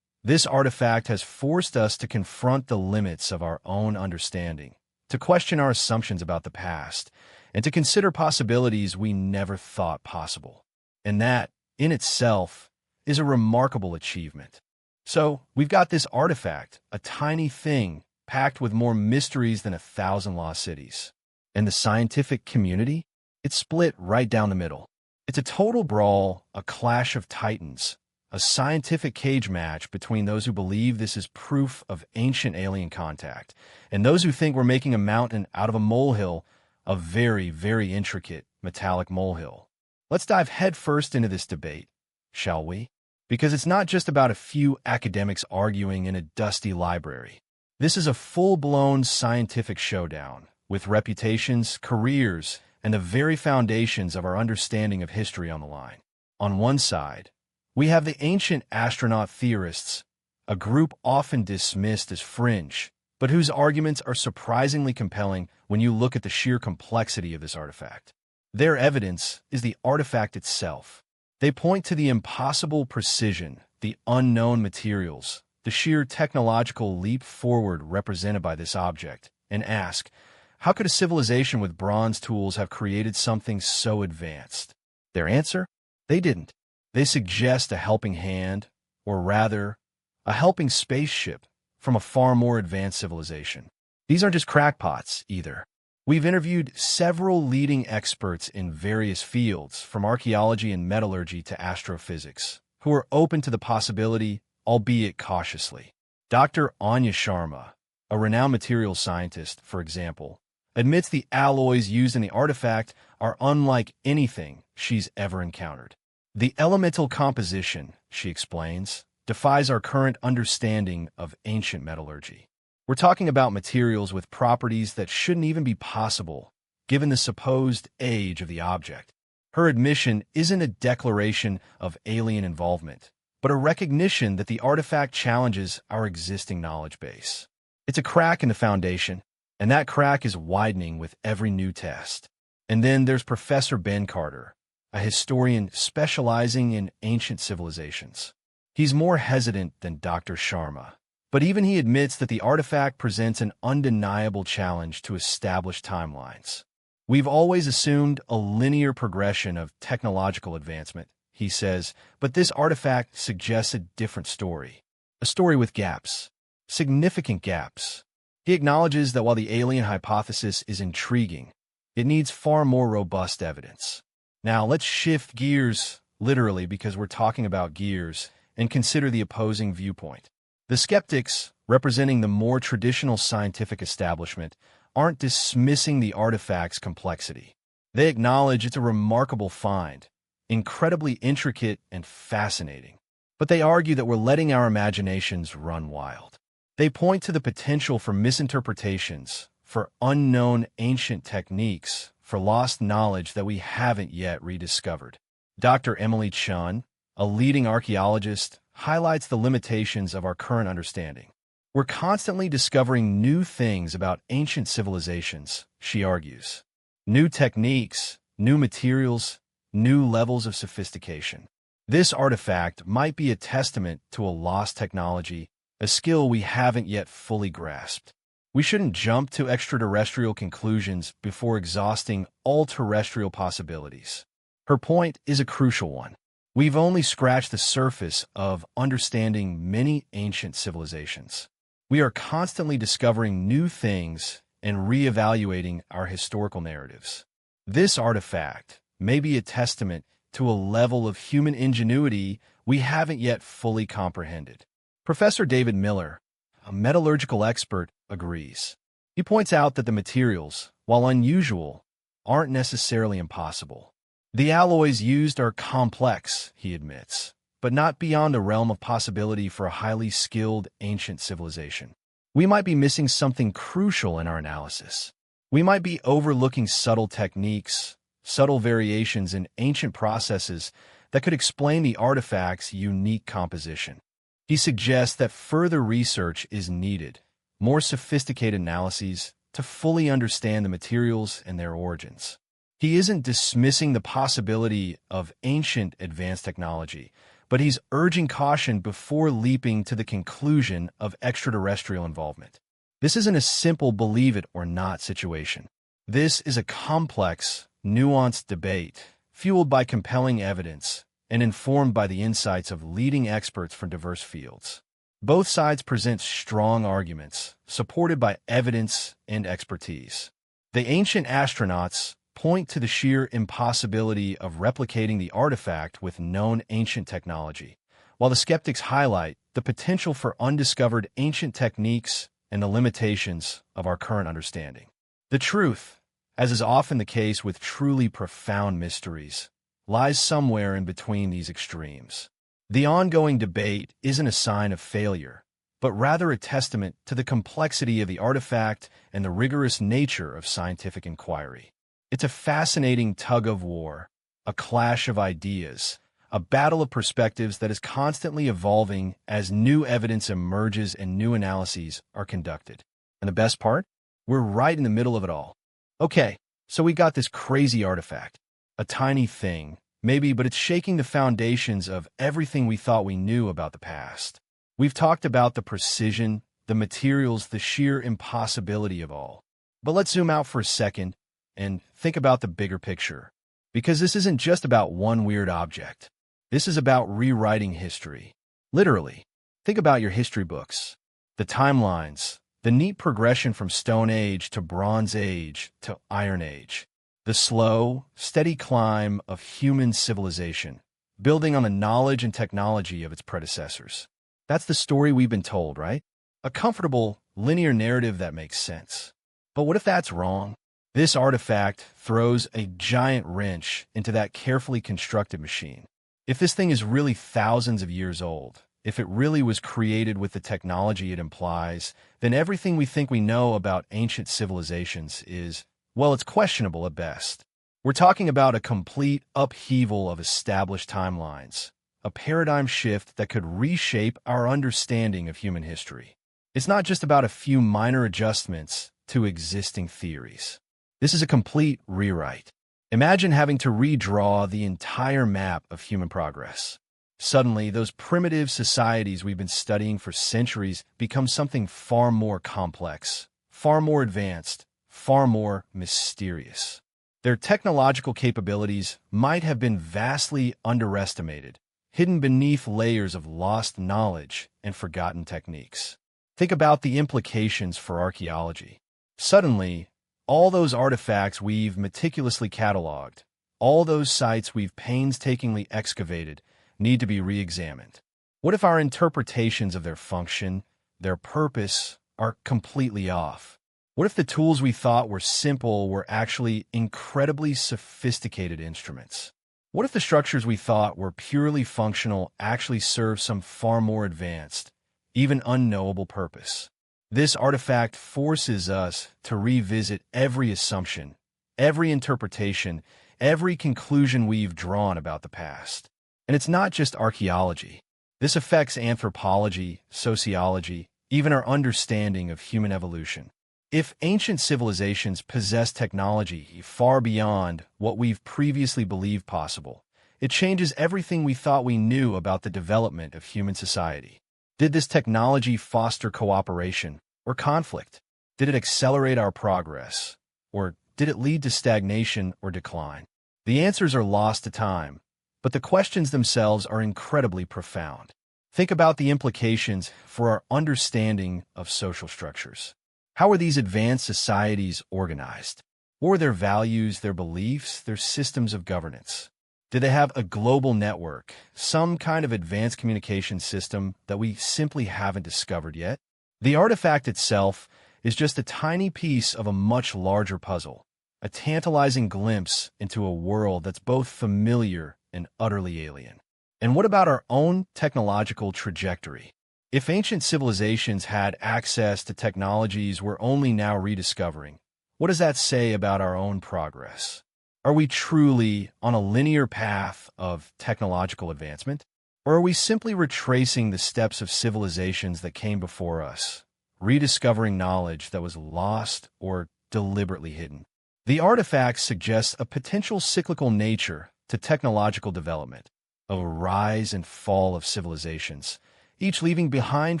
This artifact has forced us to confront the limits of our own understanding, to question our assumptions about the past, and to consider possibilities we never thought possible. And that, in itself, is a remarkable achievement. So, we've got this artifact, a tiny thing, packed with more mysteries than 1,000 lost cities. And the scientific community? It's split right down the middle. It's a total brawl, a clash of titans, a scientific cage match between those who believe this is proof of ancient alien contact and those who think we're making a mountain out of a molehill, a very, very intricate metallic molehill. Let's dive headfirst into this debate, shall we? Because it's not just about a few academics arguing in a dusty library. This is a full-blown scientific showdown, with reputations, careers, and the very foundations of our understanding of history on the line. On one side, we have the ancient astronaut theorists, a group often dismissed as fringe, but whose arguments are surprisingly compelling when you look at the sheer complexity of this artifact. Their evidence is the artifact itself. They point to the impossible precision, the unknown materials, the sheer technological leap forward represented by this object, and ask, how could a civilization with bronze tools have created something so advanced? Their answer? They didn't. They suggest a helping hand, or rather, a helping spaceship from a far more advanced civilization. These aren't just crackpots, either. We've interviewed several leading experts in various fields, from archaeology and metallurgy to astrophysics, who are open to the possibility, albeit cautiously. Dr. Anya Sharma, a renowned materials scientist, for example, admits the alloys used in the artifact are unlike anything she's ever encountered. The elemental composition, she explains, defies our current understanding of ancient metallurgy. We're talking about materials with properties that shouldn't even be possible, given the supposed age of the object. Her admission isn't a declaration of alien involvement, but a recognition that the artifact challenges our existing knowledge base. It's a crack in the foundation, and that crack is widening with every new test. And then there's Professor Ben Carter, a historian specializing in ancient civilizations. He's more hesitant than Dr. Sharma, but even he admits that the artifact presents an undeniable challenge to established timelines. We've always assumed a linear progression of technological advancement, he says, but this artifact suggests a different story. A story with gaps. Significant gaps. He acknowledges that while the alien hypothesis is intriguing, it needs far more robust evidence. Now, let's shift gears, literally because we're talking about gears, and consider the opposing viewpoint. The skeptics, representing the more traditional scientific establishment, aren't dismissing the artifact's complexity. They acknowledge it's a remarkable find, incredibly intricate and fascinating. But they argue that we're letting our imaginations run wild. They point to the potential for misinterpretations, for unknown ancient techniques, for lost knowledge that we haven't yet rediscovered. Dr. Emily Chun, a leading archaeologist, highlights the limitations of our current understanding. We're constantly discovering new things about ancient civilizations, she argues. New techniques, new materials, new levels of sophistication. This artifact might be a testament to a lost technology, a skill we haven't yet fully grasped. We shouldn't jump to extraterrestrial conclusions before exhausting all terrestrial possibilities. Her point is a crucial one. We've only scratched the surface of understanding many ancient civilizations. We are constantly discovering new things and reevaluating our historical narratives. This artifact may be a testament to a level of human ingenuity we haven't yet fully comprehended. Professor David Miller, a metallurgical expert, agrees. He points out that the materials, while unusual, aren't necessarily impossible. The alloys used are complex, he admits, but not beyond the realm of possibility for a highly skilled ancient civilization. We might be missing something crucial in our analysis. We might be overlooking subtle techniques, subtle variations in ancient processes that could explain the artifact's unique composition. He suggests that further research is needed, more sophisticated analyses, to fully understand the materials and their origins. He isn't dismissing the possibility of ancient advanced technology, but he's urging caution before leaping to the conclusion of extraterrestrial involvement. This isn't a simple believe it or not situation. This is a complex, nuanced debate, fueled by compelling evidence and informed by the insights of leading experts from diverse fields. Both sides present strong arguments, supported by evidence and expertise. The ancient astronauts point to the sheer impossibility of replicating the artifact with known ancient technology, while the skeptics highlight the potential for undiscovered ancient techniques and the limitations of our current understanding. The truth, as is often the case with truly profound mysteries, lies somewhere in between these extremes. The ongoing debate isn't a sign of failure, but rather a testament to the complexity of the artifact and the rigorous nature of scientific inquiry. It's a fascinating tug-of-war, a clash of ideas, a battle of perspectives that is constantly evolving as new evidence emerges and new analyses are conducted. And the best part? We're right in the middle of it all. Okay, so we got this crazy artifact. A tiny thing, maybe, but it's shaking the foundations of everything we thought we knew about the past. We've talked about the precision, the materials, the sheer impossibility of all. But let's zoom out for a second and think about the bigger picture. Because this isn't just about one weird object. This is about rewriting history. Literally. Think about your history books. The timelines, the neat progression from Stone Age to Bronze Age to Iron Age. The slow, steady climb of human civilization, building on the knowledge and technology of its predecessors. That's the story we've been told, right? A comfortable, linear narrative that makes sense. But what if that's wrong? This artifact throws a giant wrench into that carefully constructed machine. If this thing is really thousands of years old, if it really was created with the technology it implies, then everything we think we know about ancient civilizations is, well, it's questionable at best. We're talking about a complete upheaval of established timelines, a paradigm shift that could reshape our understanding of human history. It's not just about a few minor adjustments to existing theories. This is a complete rewrite. Imagine having to redraw the entire map of human progress. Suddenly, those primitive societies we've been studying for centuries become something far more complex, far more advanced, far more mysterious. Their technological capabilities might have been vastly underestimated, hidden beneath layers of lost knowledge and forgotten techniques. Think about the implications for archaeology. Suddenly, all those artifacts we've meticulously cataloged, all those sites we've painstakingly excavated, need to be re-examined. What if our interpretations of their function, their purpose, are completely off? What if the tools we thought were simple were actually incredibly sophisticated instruments? What if the structures we thought were purely functional actually serve some far more advanced, even unknowable purpose? This artifact forces us to revisit every assumption, every interpretation, every conclusion we've drawn about the past. And it's not just archaeology. This affects anthropology, sociology, even our understanding of human evolution. If ancient civilizations possess technology far beyond what we've previously believed possible, it changes everything we thought we knew about the development of human society. Did this technology foster cooperation or conflict? Did it accelerate our progress? Or did it lead to stagnation or decline? The answers are lost to time, but the questions themselves are incredibly profound. Think about the implications for our understanding of social structures. How are these advanced societies organized? What were their values, their beliefs, their systems of governance? Did they have a global network, some kind of advanced communication system that we simply haven't discovered yet? The artifact itself is just a tiny piece of a much larger puzzle, a tantalizing glimpse into a world that's both familiar and utterly alien. And what about our own technological trajectory? If ancient civilizations had access to technologies we're only now rediscovering, what does that say about our own progress? Are we truly on a linear path of technological advancement? Or are we simply retracing the steps of civilizations that came before us, rediscovering knowledge that was lost or deliberately hidden? The artifact suggests a potential cyclical nature to technological development, a rise and fall of civilizations, each leaving behind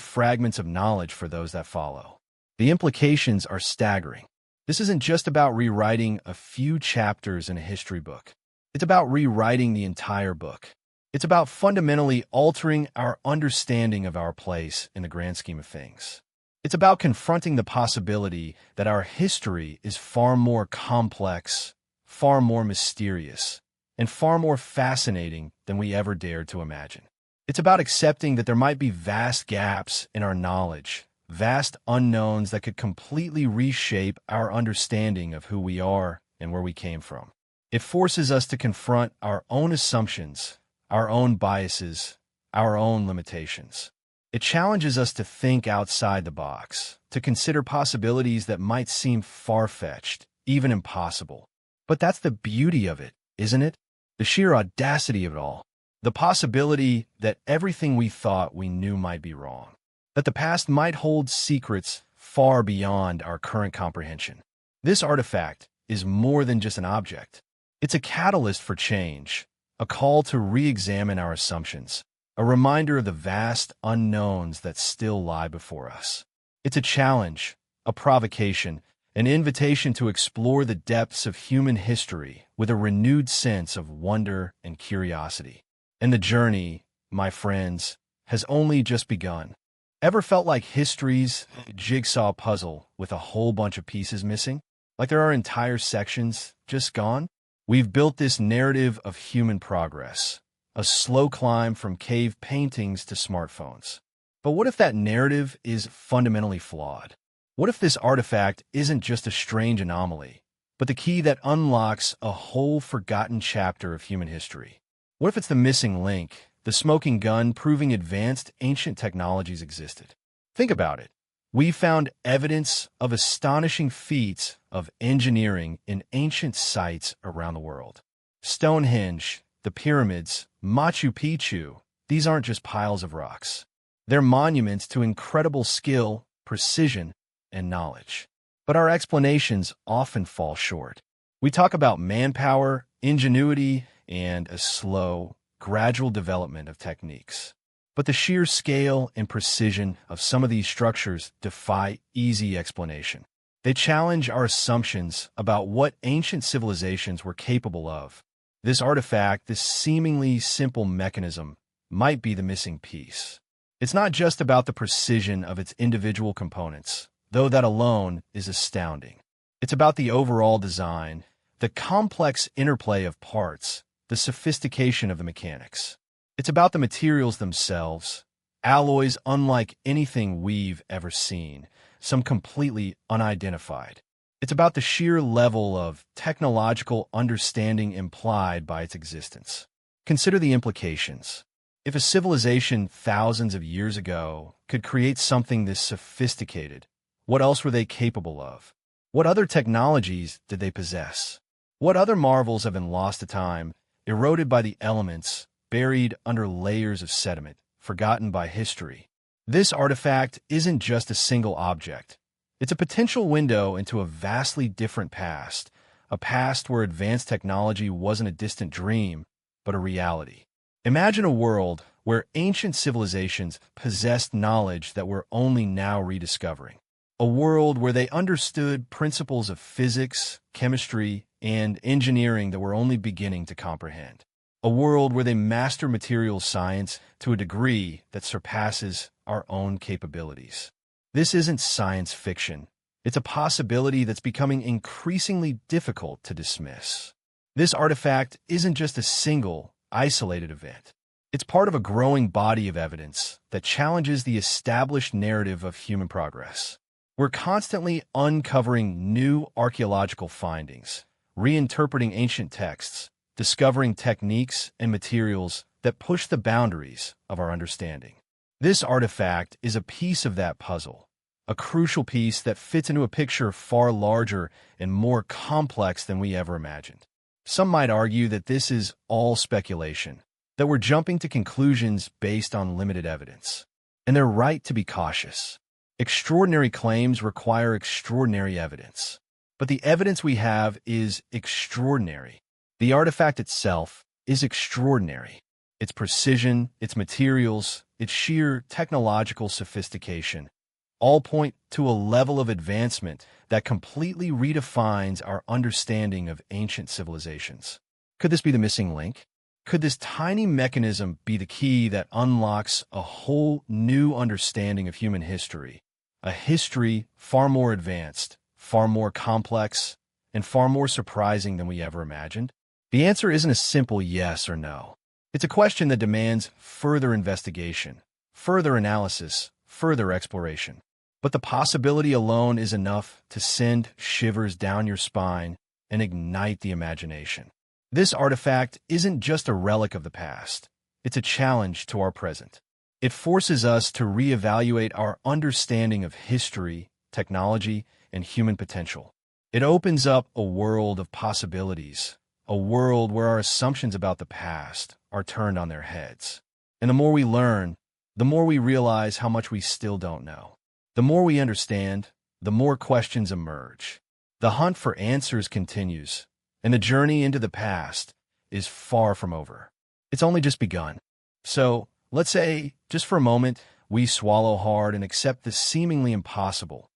fragments of knowledge for those that follow. The implications are staggering. This isn't just about rewriting a few chapters in a history book. It's about rewriting the entire book. It's about fundamentally altering our understanding of our place in the grand scheme of things. It's about confronting the possibility that our history is far more complex, far more mysterious, and far more fascinating than we ever dared to imagine. It's about accepting that there might be vast gaps in our knowledge, vast unknowns that could completely reshape our understanding of who we are and where we came from. It forces us to confront our own assumptions, our own biases, our own limitations. It challenges us to think outside the box, to consider possibilities that might seem far-fetched, even impossible. But that's the beauty of it, isn't it? The sheer audacity of it all. The possibility that everything we thought we knew might be wrong. That the past might hold secrets far beyond our current comprehension. This artifact is more than just an object. It's a catalyst for change, a call to re-examine our assumptions, a reminder of the vast unknowns that still lie before us. It's a challenge, a provocation, an invitation to explore the depths of human history with a renewed sense of wonder and curiosity. And the journey, my friends, has only just begun. Ever felt like history's jigsaw puzzle with a whole bunch of pieces missing? Like there are entire sections just gone? We've built this narrative of human progress, a slow climb from cave paintings to smartphones. But what if that narrative is fundamentally flawed? What if this artifact isn't just a strange anomaly, but the key that unlocks a whole forgotten chapter of human history? What if it's the missing link, the smoking gun proving advanced ancient technologies existed? Think about it. We found evidence of astonishing feats of engineering in ancient sites around the world. Stonehenge, the pyramids, Machu Picchu, these aren't just piles of rocks. They're monuments to incredible skill, precision, and knowledge. But our explanations often fall short. We talk about manpower, ingenuity, and a slow, gradual development of techniques. But the sheer scale and precision of some of these structures defy easy explanation. They challenge our assumptions about what ancient civilizations were capable of. This artifact, this seemingly simple mechanism, might be the missing piece. It's not just about the precision of its individual components, though that alone is astounding. It's about the overall design, the complex interplay of parts, the sophistication of the mechanics. It's about the materials themselves, alloys unlike anything we've ever seen, some completely unidentified. It's about the sheer level of technological understanding implied by its existence. Consider the implications. If a civilization thousands of years ago could create something this sophisticated, what else were they capable of? What other technologies did they possess? What other marvels have been lost to time, eroded by the elements, buried under layers of sediment, forgotten by history? This artifact isn't just a single object. It's a potential window into a vastly different past, a past where advanced technology wasn't a distant dream, but a reality. Imagine a world where ancient civilizations possessed knowledge that we're only now rediscovering. A world where they understood principles of physics, chemistry, and engineering that we're only beginning to comprehend. A world where they master materials science to a degree that surpasses our own capabilities. This isn't science fiction. It's a possibility that's becoming increasingly difficult to dismiss. This artifact isn't just a single, isolated event. It's part of a growing body of evidence that challenges the established narrative of human progress. We're constantly uncovering new archaeological findings, reinterpreting ancient texts, discovering techniques and materials that push the boundaries of our understanding. This artifact is a piece of that puzzle, a crucial piece that fits into a picture far larger and more complex than we ever imagined. Some might argue that this is all speculation, that we're jumping to conclusions based on limited evidence. And they're right to be cautious. Extraordinary claims require extraordinary evidence. But the evidence we have is extraordinary. The artifact itself is extraordinary. Its precision, its materials, its sheer technological sophistication all point to a level of advancement that completely redefines our understanding of ancient civilizations. Could this be the missing link? Could this tiny mechanism be the key that unlocks a whole new understanding of human history? A history far more advanced, far more complex, and far more surprising than we ever imagined? The answer isn't a simple yes or no. It's a question that demands further investigation, further analysis, further exploration. But the possibility alone is enough to send shivers down your spine and ignite the imagination. This artifact isn't just a relic of the past. It's a challenge to our present. It forces us to reevaluate our understanding of history, technology, and human potential. It opens up a world of possibilities, a world where our assumptions about the past are turned on their heads. And the more we learn, the more we realize how much we still don't know. The more we understand, the more questions emerge. The hunt for answers continues, and the journey into the past is far from over. It's only just begun. So, let's say, just for a moment, we swallow hard and accept the seemingly impossible.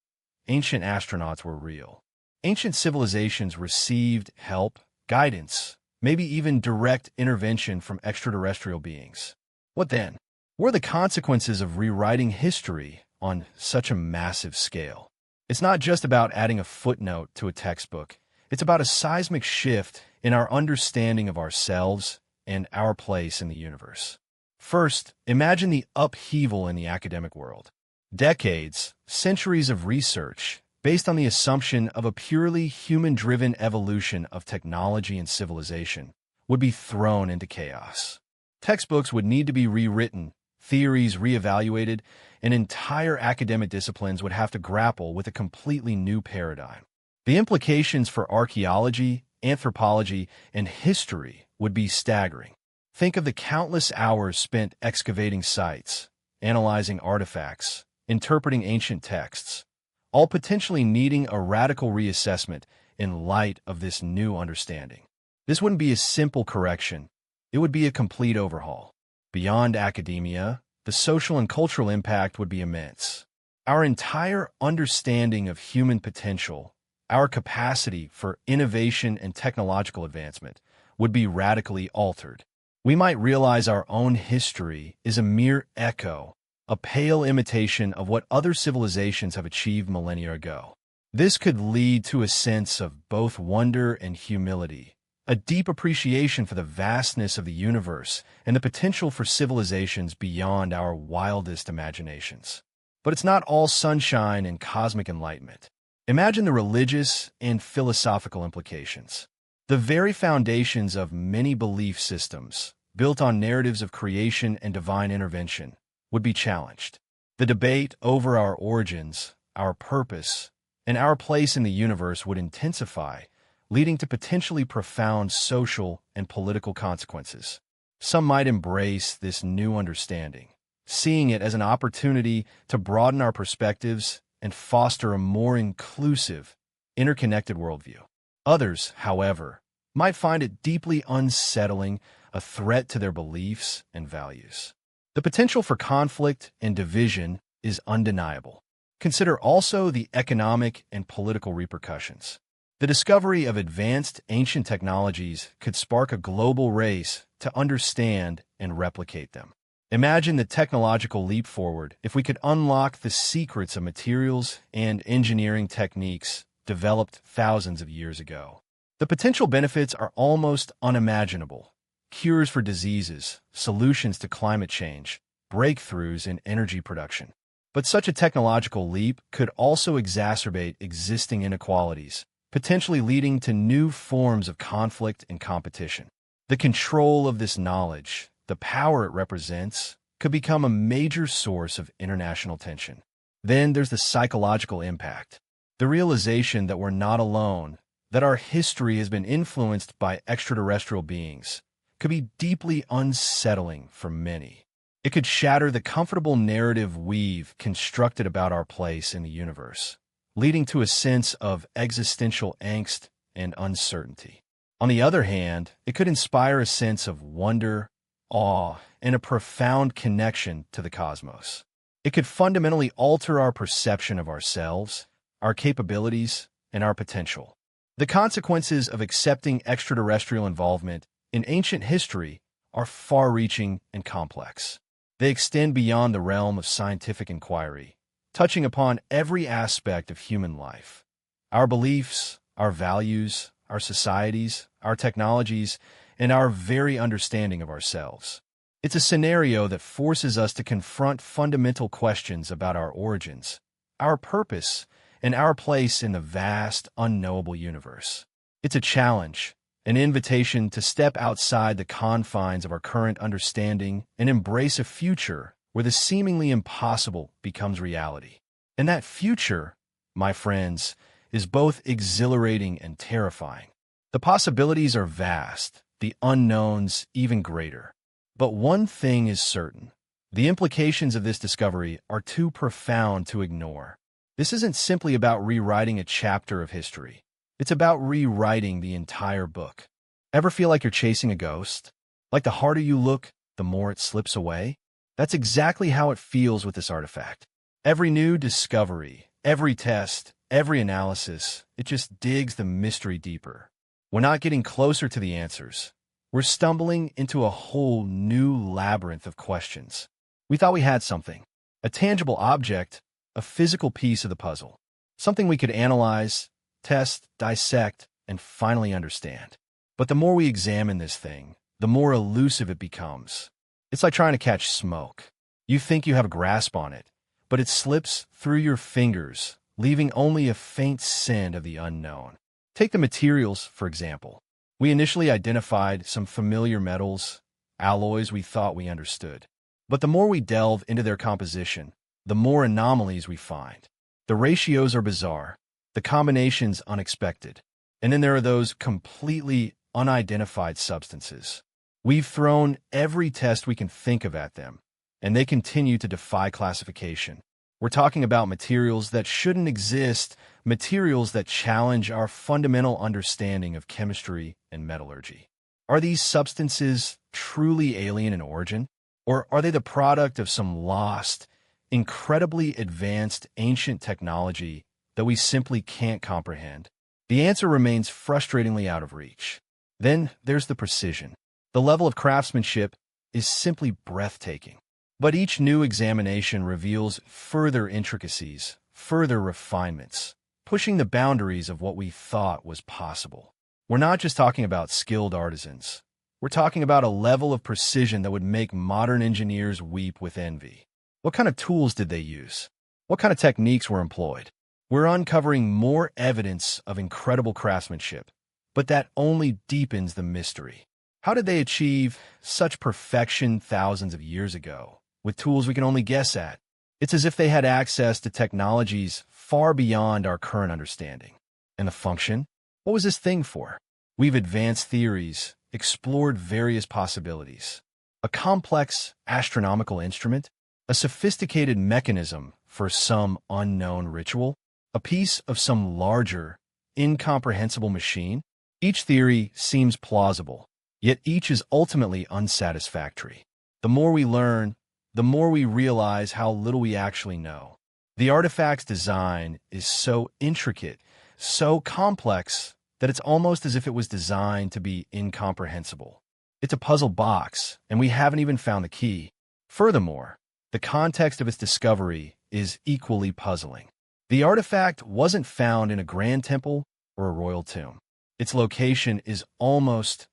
Ancient astronauts were real. Ancient civilizations received help, guidance, maybe even direct intervention from extraterrestrial beings. What then? What are the consequences of rewriting history on such a massive scale? It's not just about adding a footnote to a textbook. It's about a seismic shift in our understanding of ourselves and our place in the universe. First, imagine the upheaval in the academic world. Decades, centuries of research based on the assumption of a purely human-driven evolution of technology and civilization would be thrown into chaos. Textbooks would need to be rewritten, theories reevaluated, and entire academic disciplines would have to grapple with a completely new paradigm. The implications for archaeology, anthropology, and history would be staggering. Think of the countless hours spent excavating sites, analyzing artifacts, interpreting ancient texts, all potentially needing a radical reassessment in light of this new understanding. This wouldn't be a simple correction. It would be a complete overhaul. Beyond academia, the social and cultural impact would be immense. our entire understanding of human potential, our capacity for innovation and technological advancement, would be radically altered. We might realize our own history is a mere echo, a pale imitation of what other civilizations have achieved millennia ago. This could lead to a sense of both wonder and humility, a deep appreciation for the vastness of the universe and the potential for civilizations beyond our wildest imaginations. But it's not all sunshine and cosmic enlightenment. Imagine the religious and philosophical implications. The very foundations of many belief systems, built on narratives of creation and divine intervention, would be challenged. The debate over our origins, our purpose, and our place in the universe would intensify, leading to potentially profound social and political consequences. Some might embrace this new understanding, seeing it as an opportunity to broaden our perspectives and foster a more inclusive, interconnected worldview. Others, however, might find it deeply unsettling, a threat to their beliefs and values. The potential for conflict and division is undeniable. Consider also the economic and political repercussions. The discovery of advanced ancient technologies could spark a global race to understand and replicate them. Imagine the technological leap forward if we could unlock the secrets of materials and engineering techniques developed thousands of years ago. The potential benefits are almost unimaginable. Cures for diseases, solutions to climate change, breakthroughs in energy production. But such a technological leap could also exacerbate existing inequalities, potentially leading to new forms of conflict and competition. The control of this knowledge, the power it represents, could become a major source of international tension. Then there's the psychological impact. The realization that we're not alone, that our history has been influenced by extraterrestrial beings, could be deeply unsettling for many. It could shatter the comfortable narrative we've constructed about our place in the universe, leading to a sense of existential angst and uncertainty. On the other hand, it could inspire a sense of wonder, awe, and a profound connection to the cosmos. It could fundamentally alter our perception of ourselves, our capabilities, and our potential. The consequences of accepting extraterrestrial involvement in ancient history are far-reaching and complex. They extend beyond the realm of scientific inquiry, touching upon every aspect of human life. Our beliefs, our values, our societies, our technologies, and our very understanding of ourselves. It's a scenario that forces us to confront fundamental questions about our origins, our purpose, and our place in the vast, unknowable universe. It's a challenge, an invitation to step outside the confines of our current understanding and embrace a future where the seemingly impossible becomes reality. And that future, my friends, is both exhilarating and terrifying. The possibilities are vast, the unknowns even greater. But one thing is certain. The implications of this discovery are too profound to ignore. This isn't simply about rewriting a chapter of history. It's about rewriting the entire book. Ever feel like you're chasing a ghost? Like the harder you look, the more it slips away? That's exactly how it feels with this artifact. Every new discovery, every test, every analysis, it just digs the mystery deeper. We're not getting closer to the answers. We're stumbling into a whole new labyrinth of questions. We thought we had something, a tangible object, a physical piece of the puzzle, something we could analyze, test, dissect, and finally understand. But the more we examine this thing, the more elusive it becomes. It's like trying to catch smoke. You think you have a grasp on it, but it slips through your fingers, leaving only a faint scent of the unknown. Take the materials, for example. We initially identified some familiar metals, alloys we thought we understood. But the more we delve into their composition, the more anomalies we find. The ratios are bizarre, the combinations unexpected, and then there are those completely unidentified substances. We've thrown every test we can think of at them, and they continue to defy classification. We're talking about materials that shouldn't exist, materials that challenge our fundamental understanding of chemistry and metallurgy. Are these substances truly alien in origin? Or are they the product of some lost, incredibly advanced ancient technology that we simply can't comprehend? The answer remains frustratingly out of reach. Then there's the precision. The level of craftsmanship is simply breathtaking. But each new examination reveals further intricacies, further refinements, pushing the boundaries of what we thought was possible. We're not just talking about skilled artisans. We're talking about a level of precision that would make modern engineers weep with envy. What kind of tools did they use? What kind of techniques were employed? We're uncovering more evidence of incredible craftsmanship, but that only deepens the mystery. How did they achieve such perfection thousands of years ago, with tools we can only guess at? It's as if they had access to technologies far beyond our current understanding. And the function? What was this thing for? We've advanced theories, explored various possibilities. A complex astronomical instrument? A sophisticated mechanism for some unknown ritual? A piece of some larger, incomprehensible machine? Each theory seems plausible, yet each is ultimately unsatisfactory. The more we learn, the more we realize how little we actually know. The artifact's design is so intricate, so complex, that it's almost as if it was designed to be incomprehensible. It's a puzzle box, and we haven't even found the key. Furthermore, the context of its discovery is equally puzzling. The artifact wasn't found in a grand temple or a royal tomb. Its location is almost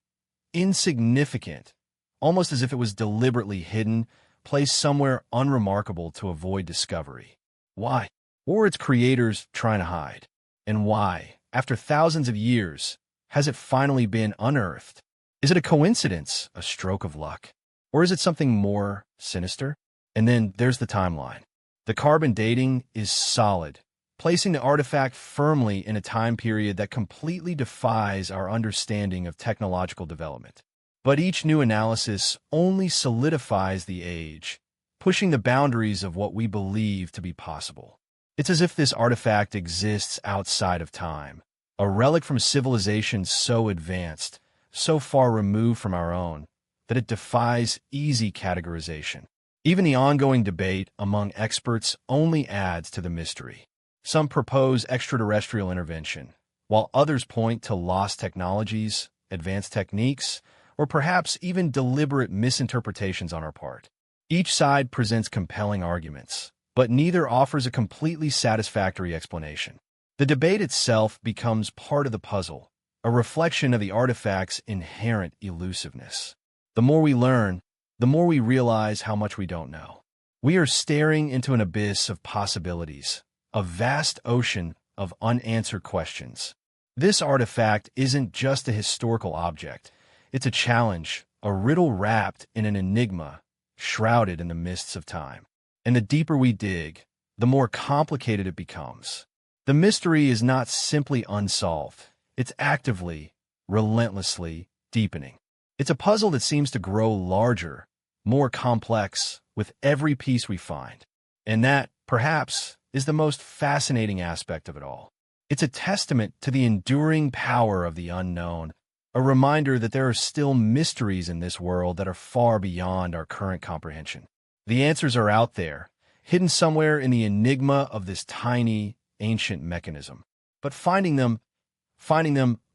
insignificant, almost as if it was deliberately hidden, placed somewhere unremarkable to avoid discovery. Why? What were its creators trying to hide? And why, after thousands of years, has it finally been unearthed? Is it a coincidence, a stroke of luck? Or is it something more sinister? And then there's the timeline. The carbon dating is solid, placing the artifact firmly in a time period that completely defies our understanding of technological development. But each new analysis only solidifies the age, pushing the boundaries of what we believe to be possible. It's as if this artifact exists outside of time, a relic from civilization so advanced, so far removed from our own, that it defies easy categorization. Even the ongoing debate among experts only adds to the mystery. Some propose extraterrestrial intervention, while others point to lost technologies, advanced techniques, or perhaps even deliberate misinterpretations on our part. Each side presents compelling arguments, but neither offers a completely satisfactory explanation. The debate itself becomes part of the puzzle, a reflection of the artifact's inherent elusiveness. The more we learn, the more we realize how much we don't know. We are staring into an abyss of possibilities, a vast ocean of unanswered questions. This artifact isn't just a historical object. It's a challenge, a riddle wrapped in an enigma, shrouded in the mists of time. And the deeper we dig, the more complicated it becomes. The mystery is not simply unsolved. It's actively, relentlessly deepening. It's a puzzle that seems to grow larger, more complex, with every piece we find. And that, perhaps, is the most fascinating aspect of it all. It's a testament to the enduring power of the unknown, a reminder that there are still mysteries in this world that are far beyond our current comprehension. The answers are out there, hidden somewhere in the enigma of this tiny, ancient mechanism. But finding them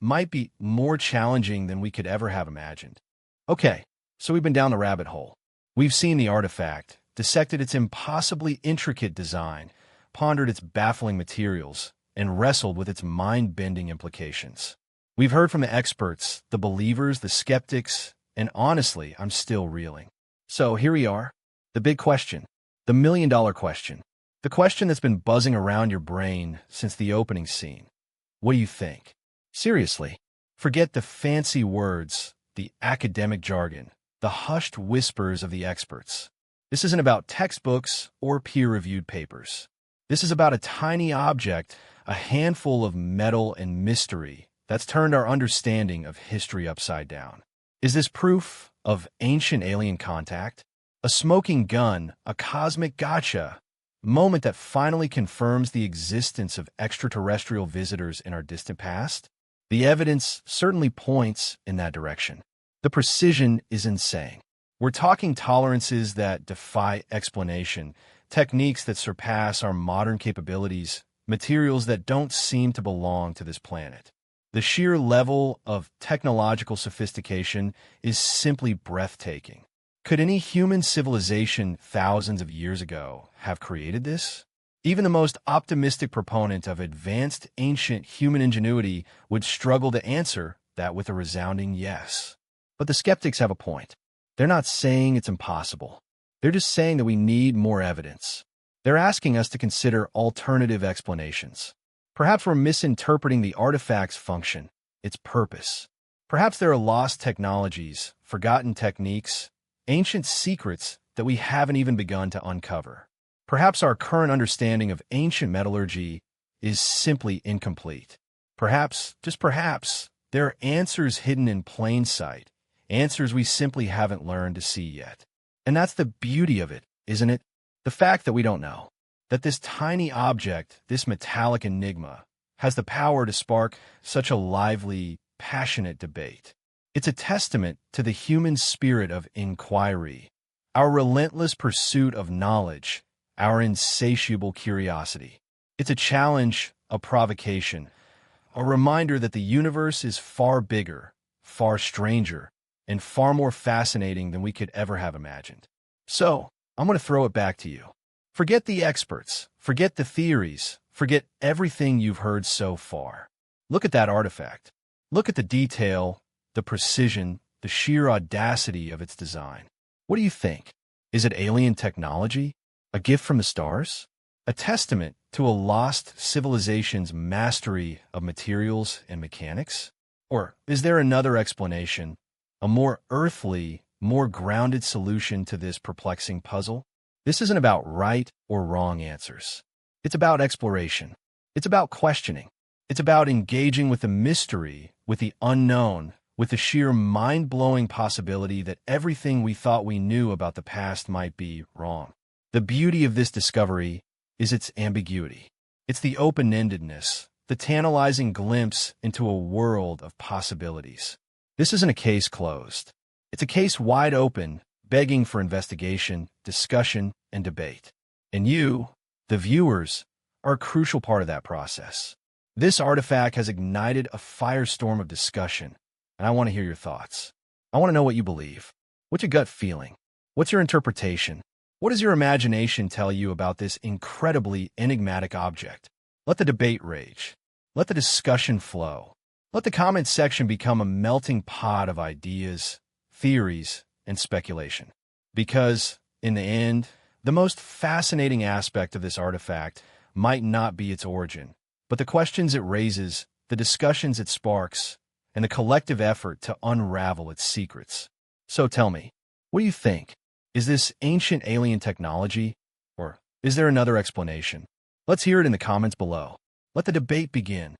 might be more challenging than we could ever have imagined. Okay, so we've been down the rabbit hole. We've seen the artifact, dissected its impossibly intricate design, pondered its baffling materials, and wrestled with its mind-bending implications. We've heard from the experts, the believers, the skeptics, and honestly, I'm still reeling. So here we are, the big question, the million-dollar question, the question that's been buzzing around your brain since the opening scene. What do you think? Seriously, forget the fancy words, the academic jargon, the hushed whispers of the experts. This isn't about textbooks or peer-reviewed papers. This is about a tiny object, a handful of metal and mystery that's turned our understanding of history upside down. Is this proof of ancient alien contact? A smoking gun, a cosmic gotcha, moment that finally confirms the existence of extraterrestrial visitors in our distant past? The evidence certainly points in that direction. The precision is insane. We're talking tolerances that defy explanation, techniques that surpass our modern capabilities, materials that don't seem to belong to this planet. The sheer level of technological sophistication is simply breathtaking. Could any human civilization thousands of years ago have created this? Even the most optimistic proponent of advanced ancient human ingenuity would struggle to answer that with a resounding yes. But the skeptics have a point. They're not saying it's impossible. They're just saying that we need more evidence. They're asking us to consider alternative explanations. Perhaps we're misinterpreting the artifact's function, its purpose. Perhaps there are lost technologies, forgotten techniques, ancient secrets that we haven't even begun to uncover. Perhaps our current understanding of ancient metallurgy is simply incomplete. Perhaps, just perhaps, there are answers hidden in plain sight, answers we simply haven't learned to see yet. And that's the beauty of it, isn't it? The fact that we don't know. That this tiny object, this metallic enigma, has the power to spark such a lively, passionate debate. It's a testament to the human spirit of inquiry, our relentless pursuit of knowledge, our insatiable curiosity. It's a challenge, a provocation, a reminder that the universe is far bigger, far stranger, and far more fascinating than we could ever have imagined. So, I'm going to throw it back to you. Forget the experts, forget the theories, forget everything you've heard so far. Look at that artifact. Look at the detail, the precision, the sheer audacity of its design. What do you think? Is it alien technology? A gift from the stars? A testament to a lost civilization's mastery of materials and mechanics? Or is there another explanation, a more earthly, more grounded solution to this perplexing puzzle? This isn't about right or wrong answers. It's about exploration. It's about questioning. It's about engaging with the mystery, with the unknown, with the sheer mind-blowing possibility that everything we thought we knew about the past might be wrong. The beauty of this discovery is its ambiguity. It's the open-endedness, the tantalizing glimpse into a world of possibilities. This isn't a case closed. It's a case wide open, begging for investigation, discussion, and debate. And you, the viewers, are a crucial part of that process. This artifact has ignited a firestorm of discussion, and I want to hear your thoughts. I want to know what you believe. What's your gut feeling? What's your interpretation? What does your imagination tell you about this incredibly enigmatic object? Let the debate rage. Let the discussion flow. Let the comment section become a melting pot of ideas, theories, and speculation. Because, in the end, the most fascinating aspect of this artifact might not be its origin, but the questions it raises, the discussions it sparks, and the collective effort to unravel its secrets. So tell me, what do you think? Is this ancient alien technology, or is there another explanation? Let's hear it in the comments below. Let the debate begin.